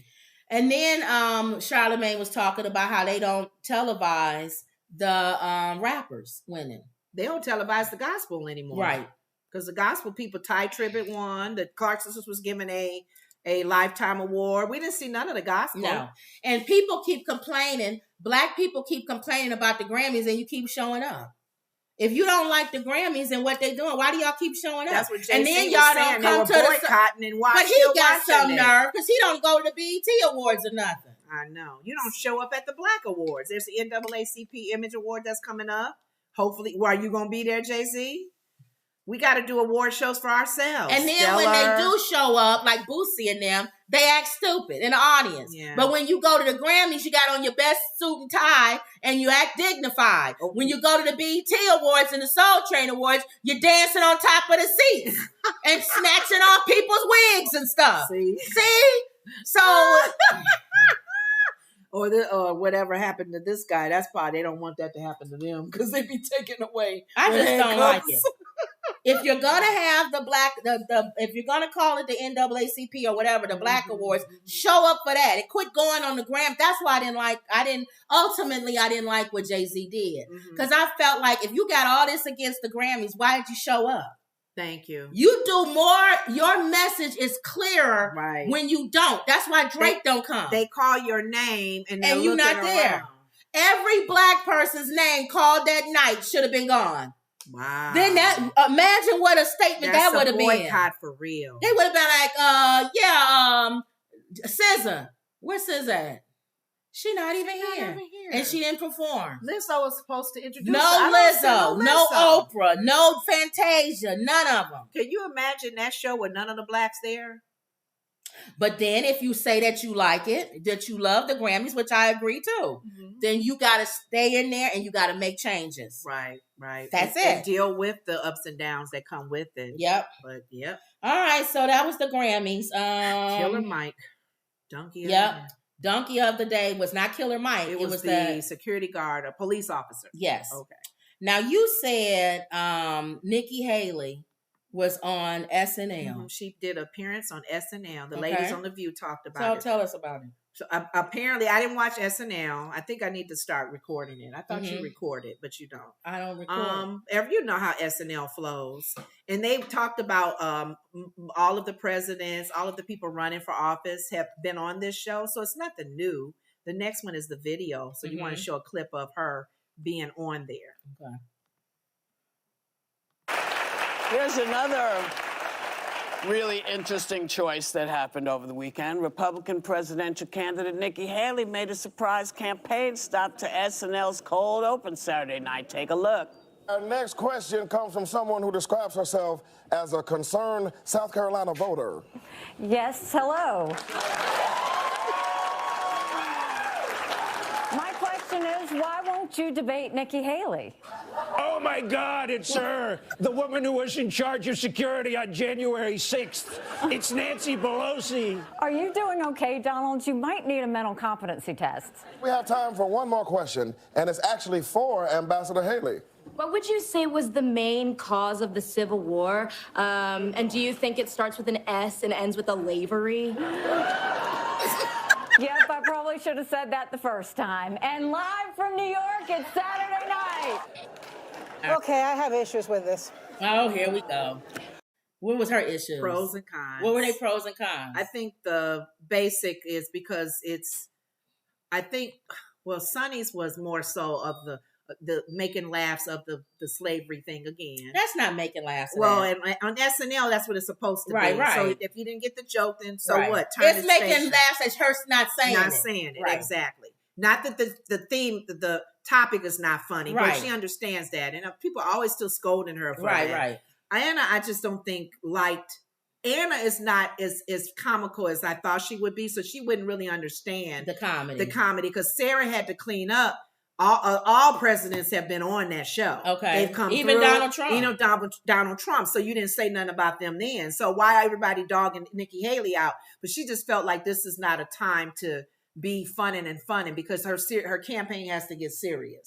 S1: And then Charlemagne was talking about how they don't televise the rappers winning.
S2: They don't televise the gospel anymore. Right. Because the gospel people, Ty Tribbett won. The Clark Sisters was given a Lifetime Award. We didn't see none of the gospel.
S1: No. And people keep complaining. Black people keep complaining about the Grammys, and you keep showing up. If you don't like the Grammys and what they're doing, why do y'all keep showing up?
S2: That's what JC and then y'all don't come to boycotting and watch.
S1: But he got some nerve because he don't go to the BET Awards or nothing.
S2: I know. You don't show up at the Black Awards. There's the NAACP Image Award that's coming up. Hopefully, are you going to be there, Jay-Z? We got to do award shows for ourselves.
S1: And then when they do show up, like Boosie and them, they act stupid in the audience. Yeah. But when you go to the Grammys, you got on your best suit and tie, and you act dignified. Oh. When you go to the BET Awards and the Soul Train Awards, you're dancing on top of the seats and snatching off people's wigs and stuff. See?
S2: So, or whatever happened to this guy. That's why they don't want that to happen to them because they be taken away.
S1: I just don't like it. If you're gonna have if you're gonna call it the NAACP or whatever, the Black Awards, show up for that and quit going on the gram. That's why I didn't like what Jay-Z did. Because I felt like if you got all this against the Grammys, why did you show up?
S2: Thank you.
S1: You do more. Your message is clearer when you don't. That's why Drake don't come.
S2: They call your name and
S1: you're not there.
S2: Around.
S1: Every Black person's name called that night should have been gone.
S2: Wow.
S1: Then imagine what a statement that would have been.
S2: Boycott for real.
S1: They would have been like, SZA. Where's SZA at? She not even here. And she didn't perform.
S2: Lizzo was supposed to introduce
S1: No Lizzo, no Oprah, no Fantasia, none of them.
S2: Can you imagine that show with none of the Blacks there?
S1: But then if you say that you like it, that you love the Grammys, which I agree too, then you got to stay in there and you got to make changes.
S2: Right.
S1: That's it.
S2: And deal with the ups and downs that come with it.
S1: Yep.
S2: But, yep.
S1: All right, so that was the Grammys.
S2: Killer Mike. Donkey.
S1: Yep. Donkey of the day was not Killer Mike.
S2: It was the security guard, a police officer.
S1: Yes.
S2: Okay.
S1: Now, you said Nikki Haley was on SNL.
S2: She did an appearance on SNL. The ladies on The View talked about it.
S1: Tell us about it.
S2: So apparently, I didn't watch SNL. I think I need to start recording it. I thought you recorded, but you don't.
S1: I don't record.
S2: You know how SNL flows. And they talked about all of the presidents, all of the people running for office have been on this show. So it's nothing new. The next one is the video. So you want to show a clip of her being on there.
S1: Okay.
S3: Here's another really interesting choice that happened over the weekend. Republican presidential candidate Nikki Haley made a surprise campaign stop to SNL's cold open Saturday night. Take a look.
S4: Our next question comes from someone who describes herself as a concerned South Carolina voter.
S5: Yes, hello. My question is, why won't you debate Nikki Haley?
S6: Oh, my God, it's her, the woman who was in charge of security on January 6th. It's Nancy Pelosi.
S5: Are you doing okay, Donald? You might need a mental competency test.
S4: We have time for one more question, and it's actually for Ambassador Haley.
S7: What would you say was the main cause of the Civil War? And do you think it starts with an S and ends with a lavery?
S5: Yep, I probably should have said that the first time. And live from New York, it's Saturday night.
S8: Okay, I have issues with this.
S1: Oh, here we go. What was her issue?
S2: Pros and cons.
S1: What were they pros and cons?
S2: I think the basic is because Sonny's was more so of the making laughs of the slavery thing again.
S1: That's not making laughs.
S2: Well, and on SNL, that's what it's supposed to be.
S1: Right.
S2: So if you didn't get the joke, then so what?
S1: It's making laughs as her not saying
S2: it. Right. Exactly. Not that the topic is not funny, but she understands that. And people are always still scolding her for that. Right. Anna, I just don't think liked. Anna is not as comical as I thought she would be, so she wouldn't really understand
S1: the comedy.
S2: Because Sarah had to clean up. All presidents have been on that show.
S1: Okay,
S2: they've come
S1: even
S2: through.
S1: Donald Trump.
S2: Donald Trump. So you didn't say nothing about them then. So why everybody dogging Nikki Haley out? But she just felt like this is not a time to be funning because her campaign has to get serious.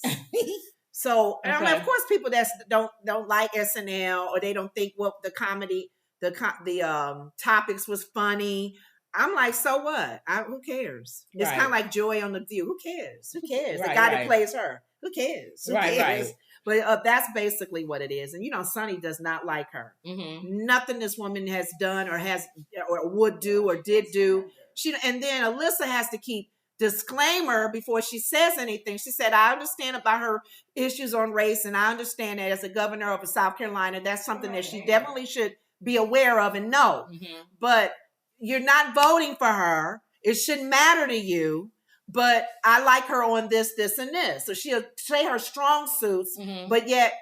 S2: So I mean, of course, people that don't like SNL or they don't think the comedy, the topics was funny. I'm like, so what? Who cares? It's kind of like Joy on The View. Who cares? The guy that plays her. Who cares? Who cares? But that's basically what it is. And Sonny does not like her. Nothing this woman has done or would do or did do. And then Alyssa has to keep disclaimer before she says anything. She said, I understand about her issues on race, and I understand that as a governor of South Carolina, that's something that she definitely should be aware of and know. But you're not voting for her. It shouldn't matter to you. But I like her on this, and this. So she'll say her strong suits, but yet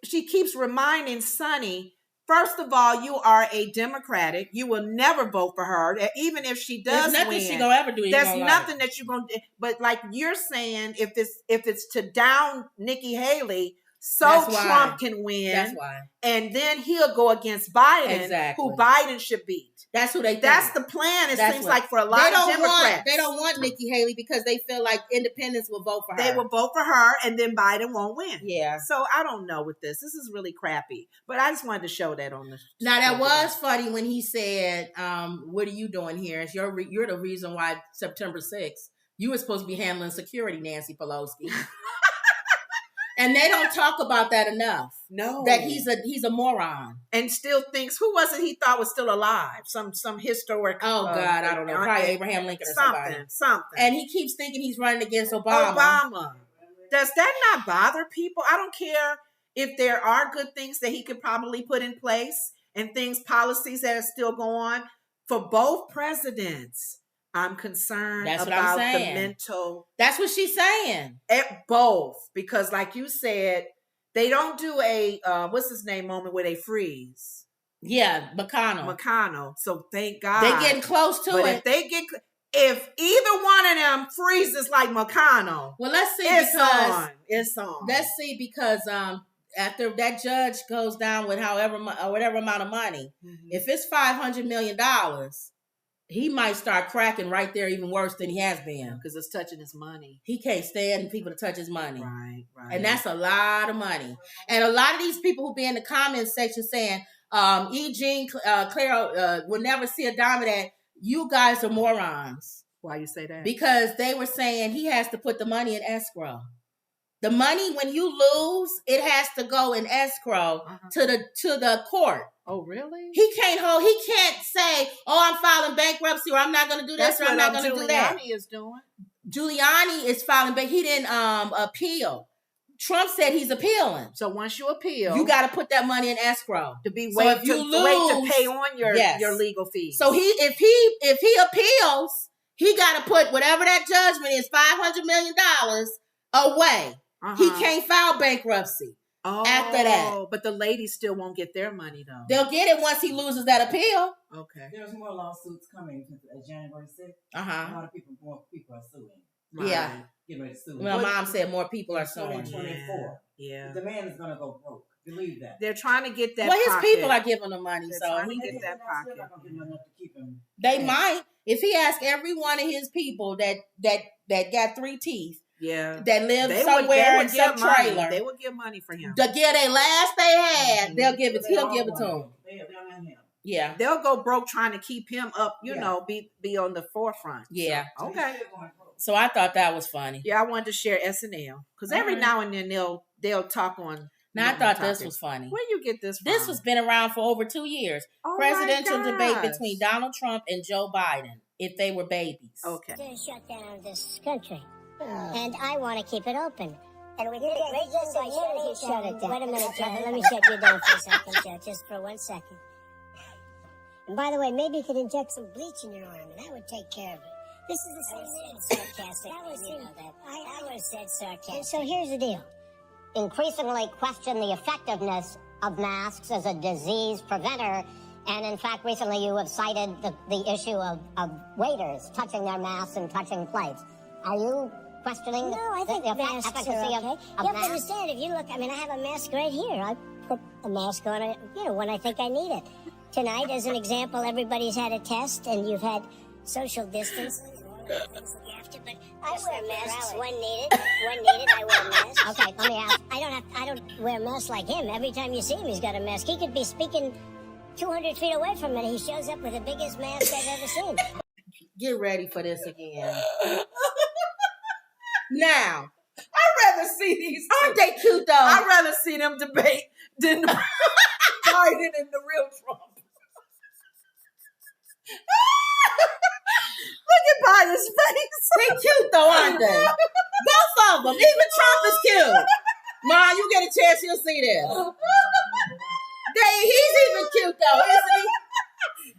S2: she keeps reminding Sonny, first of all, you are a Democratic. You will never vote for her. Even if she does
S1: there's nothing
S2: win,
S1: she gonna ever do.
S2: There's nothing that you're going to do. But like you're saying, if it's to down Nikki Haley, Trump can win.
S1: That's why.
S2: And then he'll go against Biden, who Biden should beat.
S1: That's who they think.
S2: That's the plan. It
S1: That's
S2: seems
S1: what-
S2: like for a lot of Democrats.
S1: They don't want Nikki Haley because they feel like independents will vote for her.
S2: They will vote for her, and then Biden won't win.
S1: Yeah.
S2: So I don't know with this. This is really crappy. But I just wanted to show that on the.
S1: Now that was funny when he said, "What are you doing here? It's you're the reason why September 6th. You were supposed to be handling security, Nancy Pelosi." And they don't talk about that enough.
S2: No,
S1: that he's a moron
S2: and still thinks who was it he thought was still alive? Some historic.
S1: Oh God, I don't know. Probably Abraham Lincoln or somebody.
S2: Something.
S1: And he keeps thinking he's running against Obama.
S2: Does that not bother people? I don't care if there are good things that he could probably put in place and policies that are still going on for both presidents. I'm concerned about the mental.
S1: That's what she's saying.
S2: At both, because like you said, they don't do a what's his name moment where they freeze.
S1: Yeah, McConnell. So thank God they're getting close to it.
S2: If either one of them freezes like McConnell,
S1: well, let's see.
S2: It's on.
S1: Let's see because after that judge goes down with whatever amount of money, if it's $500 million. He might start cracking right there even worse than he has been.
S2: Because it's touching his money.
S1: He can't stand people to touch his money.
S2: Right.
S1: And that's a lot of money. And a lot of these people who be in the comments section saying, Jean Claire will never see a dime of that. You guys are morons.
S2: Why you say that?
S1: Because they were saying he has to put the money in escrow. The money, when you lose, it has to go in escrow to the court.
S2: Oh, really?
S1: He can't say, "Oh, I'm filing bankruptcy," or "I'm not going to do this," or "I'm not going to do that."
S2: Giuliani is doing.
S1: Giuliani is filing, but he didn't appeal. Trump said he's appealing.
S2: So once you appeal,
S1: you got to put that money in escrow
S2: to wait to pay on your legal fees.
S1: So if he appeals, he got to put whatever that judgment is, $500 million away. He can't file bankruptcy. After that.
S2: But the ladies still won't get their money, though.
S1: They'll get it once he loses that appeal.
S2: Okay.
S9: There's more lawsuits coming January 6th. A lot of more people are suing.
S1: Right. Yeah.
S9: Get ready to sue.
S1: Well, Mom said more people are suing.
S9: 2024.
S2: Yeah.
S9: The man is going to go broke. Believe that.
S2: They're trying to get that.
S1: Well, his people are giving him money,
S2: They're
S1: so
S2: trying to get that pocket.
S1: They might. If he asked every one of his people that got 3 teeth.
S2: Yeah,
S1: that live somewhere in some trailer.
S2: They would give money for him.
S1: To get a last they had, he'll give it to him. Yeah.
S2: They'll go broke trying to keep him up, you know, be on the forefront.
S1: Yeah.
S2: So, okay.
S1: So I thought that was funny.
S2: Yeah, I wanted to share SNL because every now and then they'll talk on.
S1: Now I thought this was funny.
S2: Where you get this from?
S1: This has been around for over 2 years. Presidential debate between Donald Trump and Joe Biden. If they were babies.
S2: Okay.
S10: To shut down this country. And I want to keep it open. And we did it
S11: great just by shut it down.
S10: Wait a minute, Jeff. Let me shut you down for a second, Jeff. Just for 1 second. And by the way, maybe you could inject some bleach in your arm, and that would take care of it. This is the same sarcastic. I would have said sarcastic. And so here's the deal. Increasingly question the effectiveness of masks as a disease preventer. And in fact, recently you have cited the issue of waiters touching their masks and touching plates. Are you questioning
S11: I think
S10: the
S11: masks
S10: efficacy
S11: are okay.
S10: of
S11: You have to understand, if you look, I have a mask right here. I put a mask on it, when I think I need it. Tonight, as an example, everybody's had a test, and you've had social distance. But I wear masks when needed. I wear masks.
S10: Okay, let me ask.
S11: I don't wear masks like him. Every time you see him, he's got a mask. He could be speaking 200 feet away from me. He shows up with the biggest mask I've ever seen.
S1: Get ready for this again. Now,
S2: I'd rather see these.
S1: Aren't they cute though?
S2: I'd rather see them debate than Biden and the real Trump. Look at Biden's face.
S1: They cute though, aren't they? Both of them. Even Trump is cute. Ma, you get a chance, you'll see this. He's even cute though, isn't he?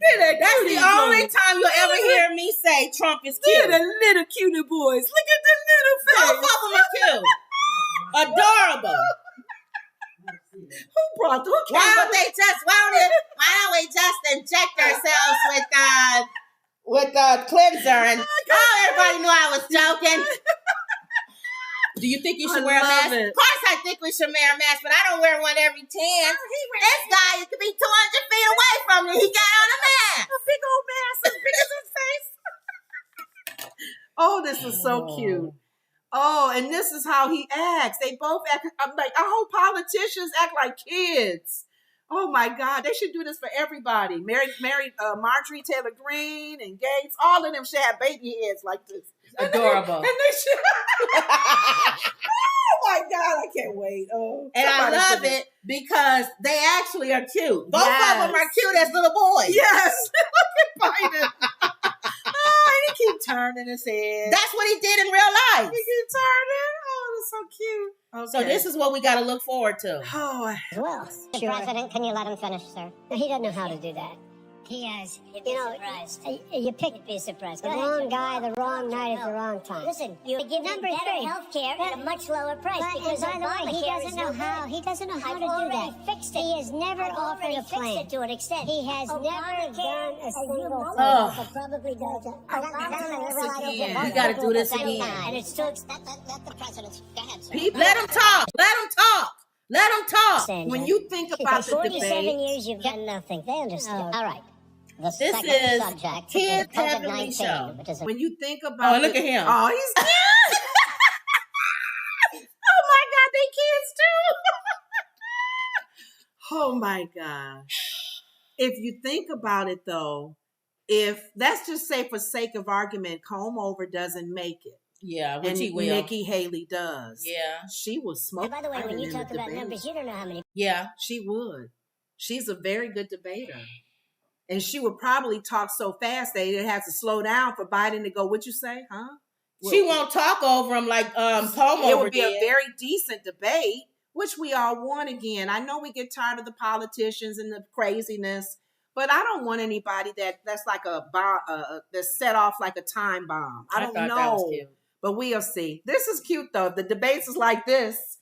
S1: That's the only time you'll ever hear me say Trump is cute.
S2: They're the little cutie boys. Look at the little face.
S1: Both of them are cute. Adorable.
S2: Who brought them?
S1: Why don't we just inject ourselves with the cleanser and everybody knew I was joking. Do you think you should wear a mask? Of course I think we should wear a mask, but I don't wear one every 10. This guy could be 200 feet away from me. He got on a mask.
S2: A big old mask as big as his face. Oh, this is so cute. Oh, and this is how he acts. They both act. I'm like, I hope politicians act like kids. Oh my God, they should do this for everybody. Marjorie Taylor Greene and Gates, all of them should have baby heads like this.
S1: Adorable.
S2: And they should. Oh my God, I can't wait. Oh,
S1: and I love it because they actually are cute. Both of them are cute as little boys.
S2: Yes. Look at Biden. Oh, and he keep turning his head.
S1: That's what he did in real life.
S2: He keep turning. Oh, that's so cute. Okay.
S1: So this is what we got to look forward to.
S2: Oh,
S11: well, Mr. President, can you let him finish, sir? He doesn't know how to do that. He has. You'd be surprised. You picked be surprised. The wrong guy, the wrong night at the wrong time. Listen, you give him better health care at a much lower price because by the way, he doesn't know how. He doesn't know how to do that. Fixed it. He has never offered a plan. It to an extent. He has never done a single thing. Probably does.
S1: We got to do this again.
S11: And it's too expensive. Let the president. Go ahead, sir.
S1: Let him talk. Let him talk. Let him talk.
S2: When you think about the debate,
S11: 47 years, you've done nothing. They understand. All right.
S1: This is Kids Heavenly Show.
S2: When you think about
S1: look at him.
S2: Oh, he's cute. Oh my God, they kids too. Oh my gosh. If you think about it though, if let's just say for sake of argument, Comb Over doesn't make it.
S1: Yeah, which
S2: and
S1: he will.
S2: Nikki Haley does.
S1: Yeah.
S2: She will smoke.
S11: And by the way, when you talk about numbers, you don't know how many.
S1: Yeah.
S2: She would. She's a very good debater. And she would probably talk so fast that it has to slow down for Biden to go, what you say, huh?
S1: She won't talk over him like Comb Over
S2: It would be
S1: did.
S2: a very decent debate, which we all want again. I know we get tired of the politicians and the craziness, but I don't want anybody that's like a bomb, that's set off like a time bomb. I don't know. That was cute. But we'll see. This is cute though. The debates is like this.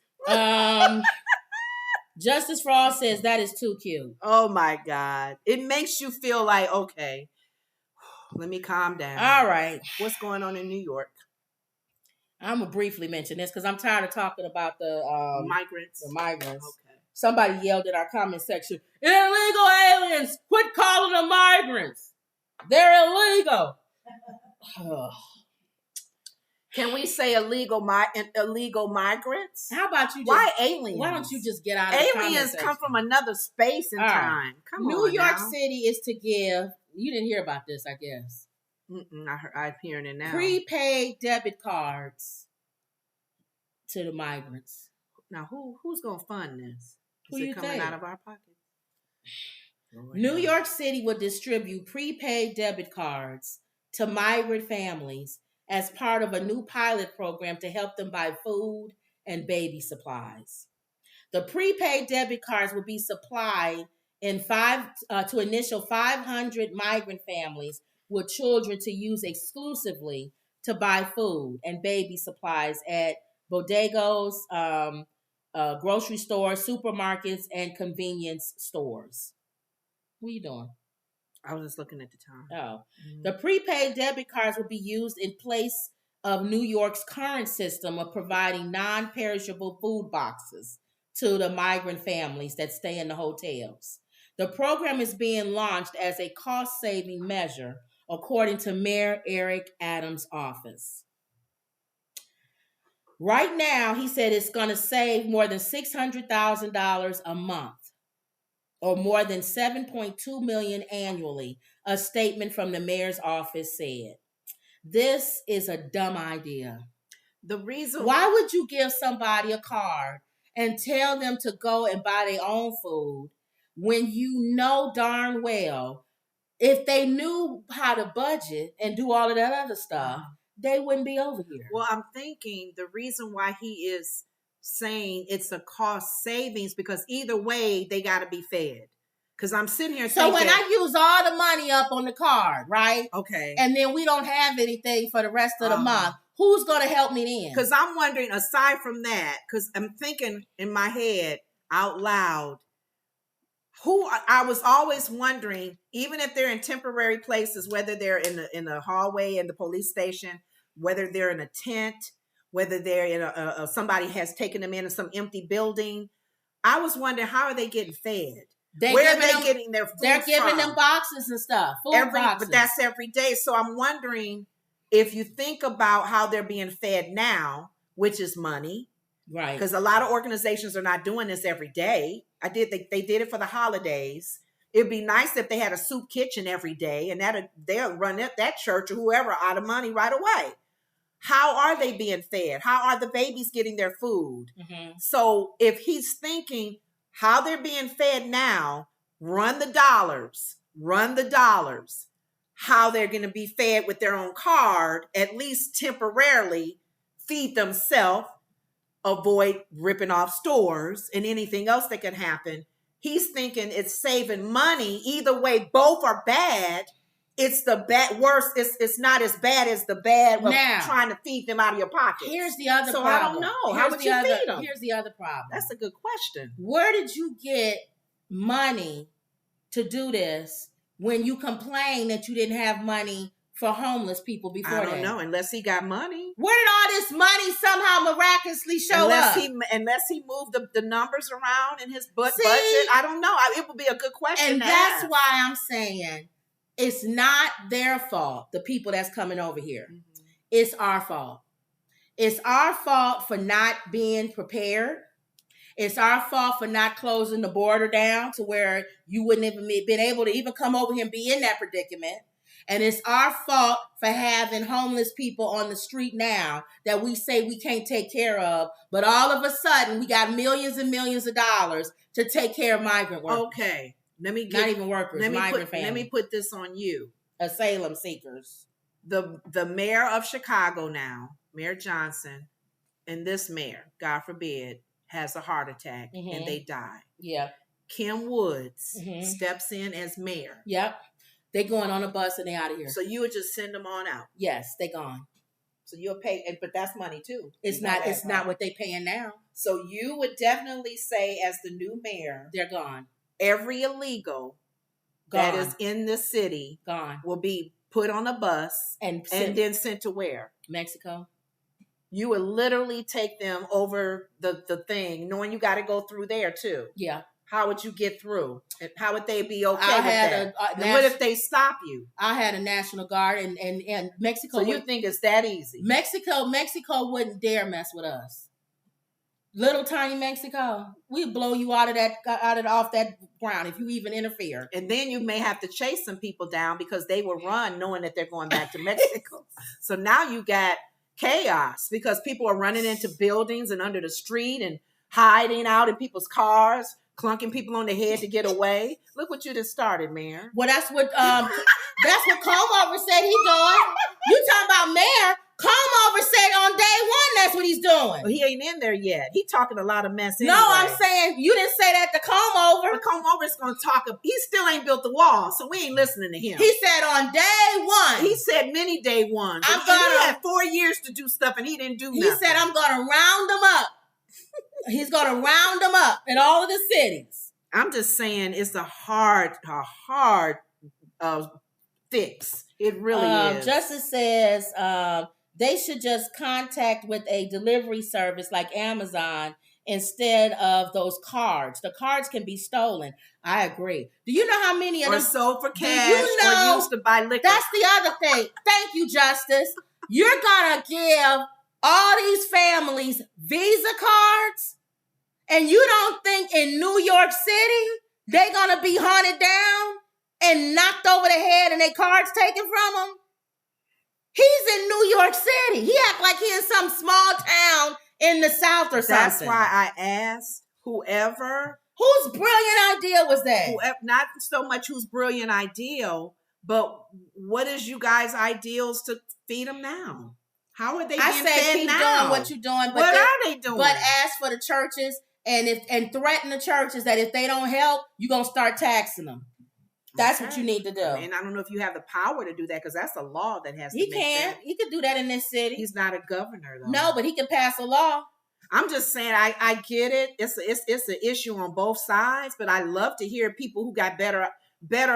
S1: Justice for All says that is too cute.
S2: Oh my God. It makes you feel like, okay, let me calm down.
S1: All right.
S2: What's going on in New York?
S1: I'm going to briefly mention this because I'm tired of talking about the
S2: migrants.
S1: The migrants.
S2: Okay.
S1: Somebody yelled in our comment section, illegal aliens, quit calling them migrants. They're illegal.
S2: Can we say illegal migrants?
S1: How about you just...
S2: Why aliens?
S1: Why don't you just get out of the comment
S2: Aliens come from another space and time. Come
S1: New
S2: on
S1: York
S2: now.
S1: City is to give... You didn't hear about this, I guess.
S2: I'm hearing it now.
S1: Prepaid debit cards to the migrants.
S2: Now, who's going to fund this?
S1: Who
S2: Is
S1: you
S2: it coming
S1: think?
S2: out of our pocket?
S1: New York City will distribute prepaid debit cards to migrant families as part of a new pilot program to help them buy food and baby supplies. The prepaid debit cards will be supplied to initial 500 migrant families with children to use exclusively to buy food and baby supplies at bodegas, grocery stores, supermarkets, and convenience stores. What are you doing?
S2: I was just looking at the time.
S1: Oh. The prepaid debit cards will be used in place of New York's current system of providing non-perishable food boxes to the migrant families that stay in the hotels. The program is being launched as a cost-saving measure, according to Mayor Eric Adams' office. Right now, he said it's going to save more than $600,000 a month, or more than $7.2 million annually, a statement from the mayor's office said. This is a dumb idea. Why would you give somebody a card and tell them to go and buy their own food when you know darn well if they knew how to budget and do all of that other stuff, they wouldn't be over here?
S2: Well, I'm thinking the reason why he is saying it's a cost savings because either way they got to be fed. Because I'm sitting here thinking,
S1: so when I use all the money up on the card, right?
S2: Okay.
S1: And then we don't have anything for the rest of the month, who's going to help me then?
S2: Because I'm wondering, aside from that, because I'm thinking in my head out loud, I was always wondering, even if they're in temporary places, whether they're in the hallway in the police station, whether they're in a tent, whether they're in somebody has taken them into some empty building. I was wondering, how are they getting fed? Where are they getting their food
S1: They're giving
S2: from?
S1: them boxes and stuff. Boxes.
S2: But that's every day. So I'm wondering if you think about how they're being fed now, which is money.
S1: Right.
S2: Because a lot of organizations are not doing this every day. They did it for the holidays. It'd be nice if they had a soup kitchen every day, and they'll run that church or whoever out of money right away. How are they being fed? How are the babies getting their food? Mm-hmm. So if he's thinking how they're being fed now, run the dollars, how they're going to be fed with their own card, at least temporarily feed themselves, avoid ripping off stores and anything else that can happen. He's thinking it's saving money. Either way, both are bad. It's the worst. It's not as bad as the bad of trying to feed them out of your pocket.
S1: Here's the other problem.
S2: I don't know. How would you feed them?
S1: Here's the other problem.
S2: That's a good question.
S1: Where did you get money to do this when you complain that you didn't have money for homeless people before that?
S2: I don't know, unless he got money.
S1: Where did all this money somehow miraculously show up?
S2: Unless he moved the numbers around in his budget. I don't know. It would be a good question.
S1: And that's why I'm saying it's not their fault, the people that's coming over here. Mm-hmm. It's our fault. It's our fault for not being prepared. It's our fault for not closing the border down to where you wouldn't even been able to even come over here and be in that predicament. And it's our fault for having homeless people on the street now that we say we can't take care of. But all of a sudden, we got millions and millions of dollars to take care of migrant workers.
S2: Okay. Not even workers, migrant families. Let me put this on you.
S1: Asylum seekers.
S2: The mayor of Chicago now, Mayor Johnson, and this mayor, God forbid, has a heart attack and they die.
S1: Yeah.
S2: Kim Woods steps in as mayor.
S1: Yep. They going on a bus and they out of here.
S2: So you would just send them on out.
S1: Yes, they gone.
S2: So you'll pay, but that's money too.
S1: It's not what they paying now.
S2: So you would definitely say, as the new mayor,
S1: they're gone.
S2: Every illegal that is in the city will be put on a bus and then sent to where?
S1: Mexico.
S2: You would literally take them over the thing, knowing you got to go through there too.
S1: Yeah.
S2: How would you get through? How would they be okay with that? And what if they stop you?
S1: I had a National Guard and Mexico.
S2: So you think it's that easy?
S1: Mexico wouldn't dare mess with us. Little tiny Mexico, we'd blow you off that ground if you even interfere.
S2: And then you may have to chase some people down because they will run knowing that they're going back to Mexico. So now you got chaos because people are running into buildings and under the street and hiding out in people's cars, clunking people on the head to get away. Look what you just started, Mayor.
S1: Well, that's what Comover said he's doing. You talking about Mayor? Comover said on day one that's what he's doing.
S2: Well, he ain't in there yet. He talking a lot of mess anyway.
S1: No, I'm saying you didn't say that to Comover.
S2: But Comover's going to talk. He still ain't built the wall, so we ain't listening to him.
S1: He said on day one.
S2: He said many day ones. He had 4 years to do stuff, and he didn't do nothing.
S1: He said, I'm going to round them up. He's going to round them up in all of the cities.
S2: I'm just saying it's a hard fix. It really is.
S1: Justice says they should just contact with a delivery service like Amazon instead of those cards. The cards can be stolen. I agree. Do you know how many of them
S2: sold for cash or used to buy liquor?
S1: That's the other thing. Thank you, Justice. You're going to give all these families Visa cards, and you don't think in New York City they're going to be hunted down and knocked over the head and their cards taken from them? He's in New York City. He act like he's in some small town in the South or something.
S2: That's why I asked whoever.
S1: Whose brilliant idea was that?
S2: Not so much whose brilliant idea, but what is you guys' ideals to feed them now? How are they being fed
S1: keep
S2: now?
S1: Doing what you're doing. But
S2: what are they doing?
S1: But ask for the churches and threaten the churches that if they don't help, you're going to start taxing them. That's what you need to do.
S2: And I don't know if you have the power to do that because that's a law that has to make that.
S1: He can do that in this city.
S2: He's not a governor, though.
S1: No, but he can pass a law.
S2: I'm just saying, I get it. It's an issue on both sides, but I love to hear people who got better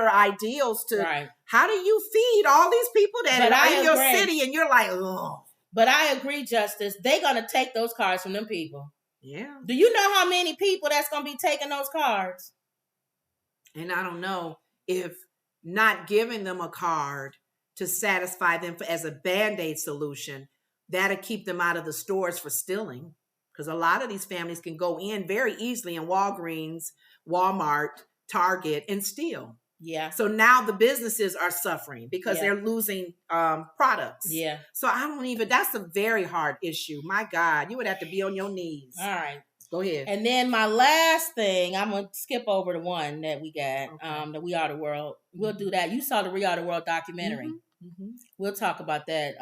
S2: ideals to. Right. How do you feed all these people that are in your city and you're like, oh.
S1: But I agree, Justice. They're going to take those cards from them people.
S2: Yeah.
S1: Do you know how many people that's going to be taking those cards?
S2: And I don't know if not giving them a card to satisfy them as a Band-Aid solution, that'll keep them out of the stores for stealing. Because a lot of these families can go in very easily in Walgreens, Walmart, Target, and steal.
S1: Yeah.
S2: So now the businesses are suffering because they're losing products.
S1: Yeah.
S2: So I don't even, that's a very hard issue. My God, you would have to be on your knees.
S1: All right.
S2: Go ahead.
S1: And then my last thing, I'm going to skip over the one that we got, the We Are the World. We'll do that. You saw the We Are the World documentary.
S2: Mm-hmm.
S1: We'll talk about that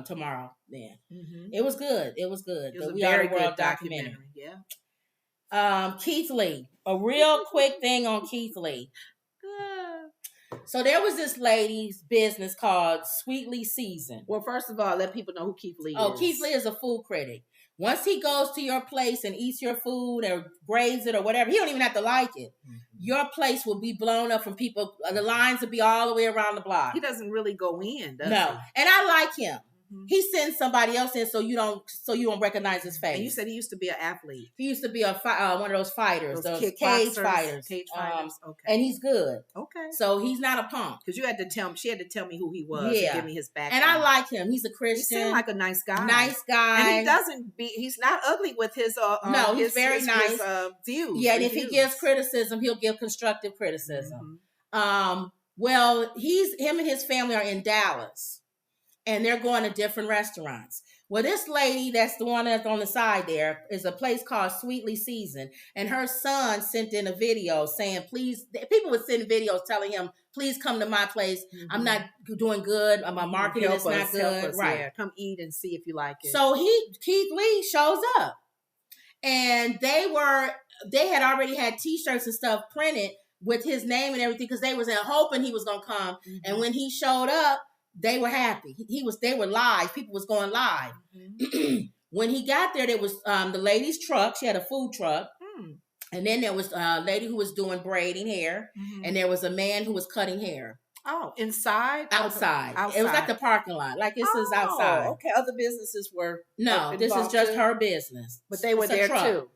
S1: tomorrow then. Mm-hmm. It was good. It was good.
S2: It was
S1: the
S2: a
S1: We
S2: very
S1: Are the World
S2: good documentary.
S1: Yeah. Keith Lee. A real quick thing on Keith Lee. So there was this lady's business called Sweetly Seasoned.
S2: Well, first of all, let people know who Keith Lee is.
S1: Oh, Keith Lee is a food critic. Once he goes to your place and eats your food or grades it or whatever, he don't even have to like it. Mm-hmm. Your place will be blown up from people. The lines will be all the way around the block.
S2: He doesn't really go in, does he?
S1: No. And I like him. Mm-hmm. He sends somebody else in so you don't recognize his face.
S2: And you said he used to be an athlete.
S1: He used to be one of those fighters, those cage fighters.
S2: Cage fighters. Okay.
S1: And he's good.
S2: Okay.
S1: So he's not a punk.
S2: Because she had to tell me who he was and give me his background.
S1: And I like him. He's a Christian.
S2: He seems like a nice guy.
S1: Nice guy.
S2: And he's not ugly with his
S1: no, he's very nice.
S2: His, views.
S1: Yeah, and if he gives criticism, he'll give constructive criticism. Mm-hmm. Well, him and his family are in Dallas. And they're going to different restaurants. Well, this lady, that's the one that's on the side there, is a place called Sweetly Seasoned. And her son sent in a video saying, please, people would send videos telling him, please come to my place. Mm-hmm. I'm not doing good. My marketing is not good. Right.
S2: Yeah. Come eat and see if you like it.
S1: So Keith Lee shows up. And they had already had T-shirts and stuff printed with his name and everything because they was hoping he was going to come. Mm-hmm. And when he showed up, they were happy. They were live. People was going live. Mm-hmm. When he got there was the lady's truck. She had a food truck. Mm. And then there was a lady who was doing braiding hair. Mm-hmm. And there was a man who was cutting hair.
S2: Oh, inside?
S1: Outside. It was like the parking lot. Like this is outside.
S2: Okay. Other businesses were
S1: No, this is just her business.
S2: But they were there too.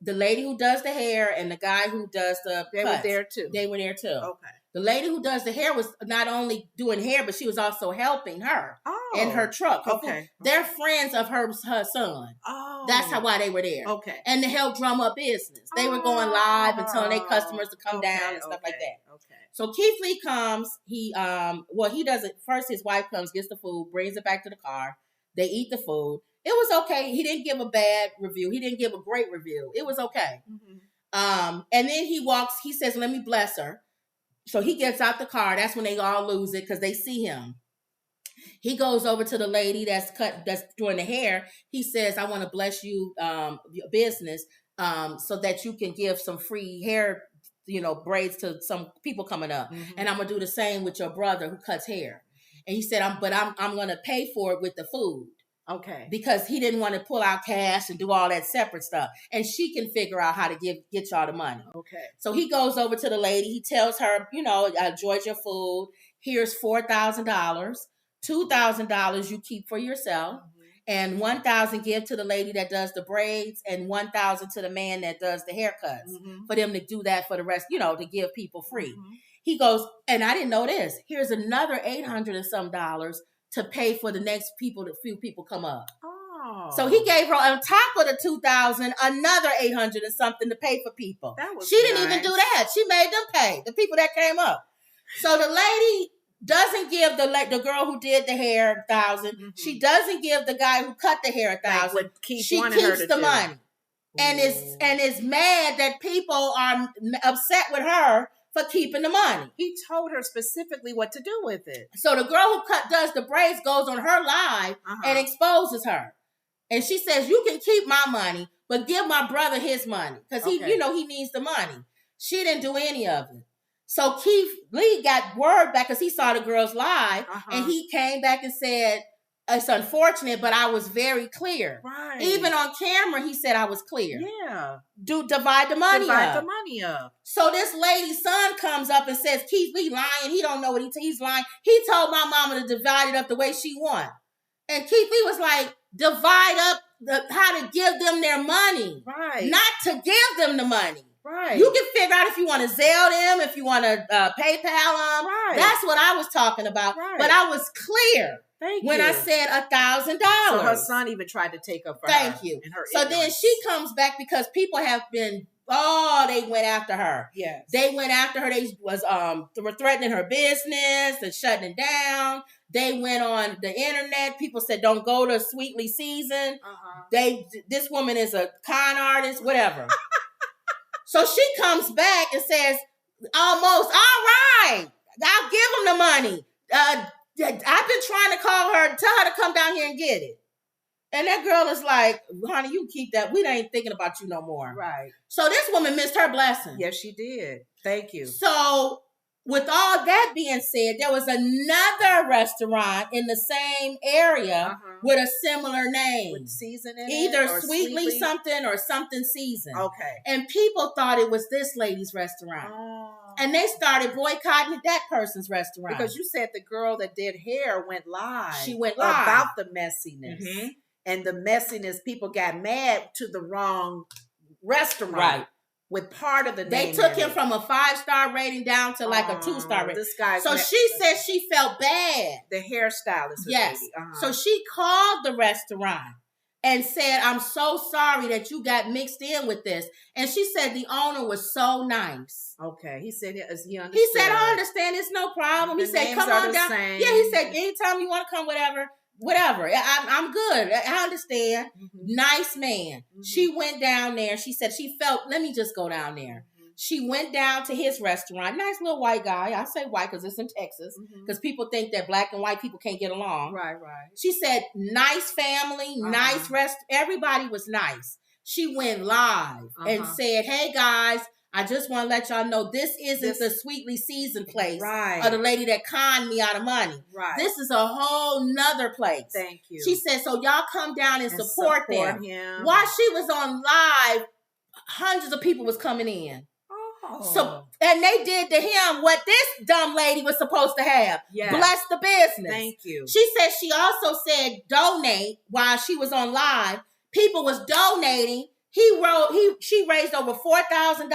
S1: The lady who does the hair and the guy who does the
S2: They
S1: cuts,
S2: were there too.
S1: They were there too.
S2: Okay.
S1: The lady who does the hair was not only doing hair, but she was also helping her in her truck.
S2: Okay.
S1: They're friends of her son.
S2: Oh.
S1: That's why they were there.
S2: Okay.
S1: And to help drum up business. They were going live and telling their customers to come down and stuff like that.
S2: Okay.
S1: So Keith Lee comes. He does it. First, his wife comes, gets the food, brings it back to the car. They eat the food. It was okay. He didn't give a bad review. He didn't give a great review. It was okay. Mm-hmm. And then he says, let me bless her. So he gets out the car. That's when they all lose it because they see him. He goes over to the lady that's doing the hair. He says, I want to bless you, your business, so that you can give some free hair, braids to some people coming up. Mm-hmm. And I'm going to do the same with your brother who cuts hair. And he said, I'm going to pay for it with the food.
S2: Okay.
S1: Because he didn't want to pull out cash and do all that separate stuff. And she can figure out how to get y'all the money.
S2: Okay.
S1: So he goes over to the lady. He tells her, I enjoyed your food. Here's $4,000. $2,000 you keep for yourself. Mm-hmm. And $1,000 give to the lady that does the braids and $1,000 to the man that does the haircuts. Mm-hmm. For them to do that for the rest, to give people free. Mm-hmm. He goes, and I didn't know this. Here's another $800 and some to pay for the next few people come up. Oh. So he gave her on top of the $2,000 another $800 and something to pay for people. She didn't even do that. She made them pay, the people that came up. So the lady doesn't give the girl who did the hair $1,000. Mm-hmm. She doesn't give the guy who cut the hair $1,000. She keeps the money. And is mad that people are upset with her for keeping the money.
S2: He told her specifically what to do with it.
S1: So the girl who does the braids goes on her live and exposes her. And she says, you can keep my money, but give my brother his money. Because he needs the money. She didn't do any of it. So Keith Lee got word back because he saw the girls live. And he came back and said, it's unfortunate, but I was very clear.
S2: Right.
S1: Even on camera, he said I was clear.
S2: Yeah.
S1: Divide the money
S2: up.
S1: So this lady's son comes up and says, Keith Lee lying. He don't know what he's lying. He told my mama to divide it up the way she want. And Keith Lee was like, divide up how to give them their money.
S2: Right.
S1: Not to give them the money.
S2: Right.
S1: You can figure out if you want to Zelle them, if you want to PayPal them.
S2: Right.
S1: That's what I was talking about.
S2: Right.
S1: But I was clear when
S2: you.
S1: I said $1,000.
S2: So her son even tried to take up for her.
S1: Thank you. So then she comes back because people have been, they went after her.
S2: Yes.
S1: They went after her. They were threatening her business and shutting it down. They went on the internet. People said, don't go to Sweetly Season. This woman is a con artist, whatever. So she comes back and says, almost, all right, I'll give them the money. I've been trying to call her, tell her to come down here and get it. And that girl is like, honey, you keep that. We ain't thinking about you no more.
S2: Right.
S1: So this woman missed her blessing.
S2: Yes, she did. Thank you.
S1: So with all that being said, there was another restaurant in the same area with a similar name.
S2: With season in
S1: Either
S2: it or
S1: Sweetly something or something season.
S2: Okay.
S1: And people thought it was this lady's restaurant. And they started boycotting that person's restaurant.
S2: Because you said the girl that did hair went live.
S1: She went live.
S2: About the messiness. Mm-hmm. And the messiness, people got mad to the wrong restaurant. Right. With part of the
S1: they
S2: name.
S1: They took him from a 5-star rating down to like a 2-star rating.
S2: This guy.
S1: So she said she felt bad.
S2: The hairstylist.
S1: Yes. So she called the restaurant and said, I'm so sorry that you got mixed in with this. And she said the owner was so nice.
S2: Okay. He said, he understood.
S1: He said, I understand. It's no problem. He said, come on down.
S2: Same.
S1: Yeah, he said, anytime you want to come, whatever. I'm good. I understand. Mm-hmm. Nice man. Mm-hmm. She went down there. She said she felt, let me just go down there. Mm-hmm. She went down to his restaurant. Nice little white guy. I say white because it's in Texas. Because people think that black and white people can't get along.
S2: Right.
S1: She said, nice family, nice rest. Everybody was nice. She went live and said, hey guys, I just want to let y'all know this isn't the Sweetly Season place or the lady that conned me out of money. Right. This is a whole nother place.
S2: Thank you.
S1: She said, so y'all come down and support them. While she was on live, hundreds of people was coming in. So, and they did to him what this dumb lady was supposed to have. Yes. Bless the business.
S2: Thank you.
S1: She said she also said donate while she was on live. People was donating. She raised over $4,000.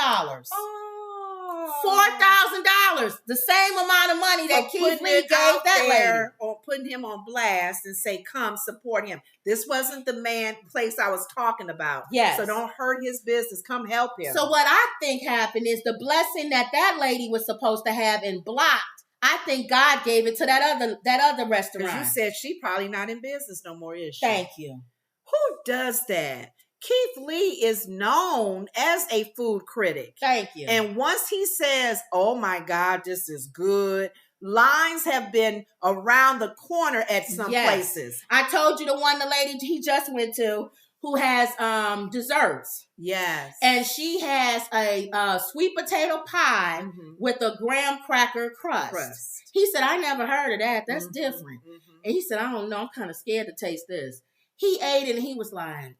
S1: $4,000, the same amount of money that Keith Lee gave that lady.
S2: Or putting him on blast and say, come support him. This wasn't the place I was talking about.
S1: Yes.
S2: So don't hurt his business. Come help him.
S1: So what I think happened is the blessing that lady was supposed to have and blocked, I think God gave it to that other restaurant.
S2: Because you said she probably not in business no more, is she?
S1: Thank you.
S2: Who does that? Keith Lee is known as a food critic.
S1: Thank you.
S2: And once he says, oh my God, this is good, lines have been around the corner at some places.
S1: I told you the lady he just went to who has desserts.
S2: Yes.
S1: And she has a sweet potato pie with a graham cracker crust. He said, I never heard of that. That's different. And he said, I don't know. I'm kind of scared to taste this. He ate it and he was like,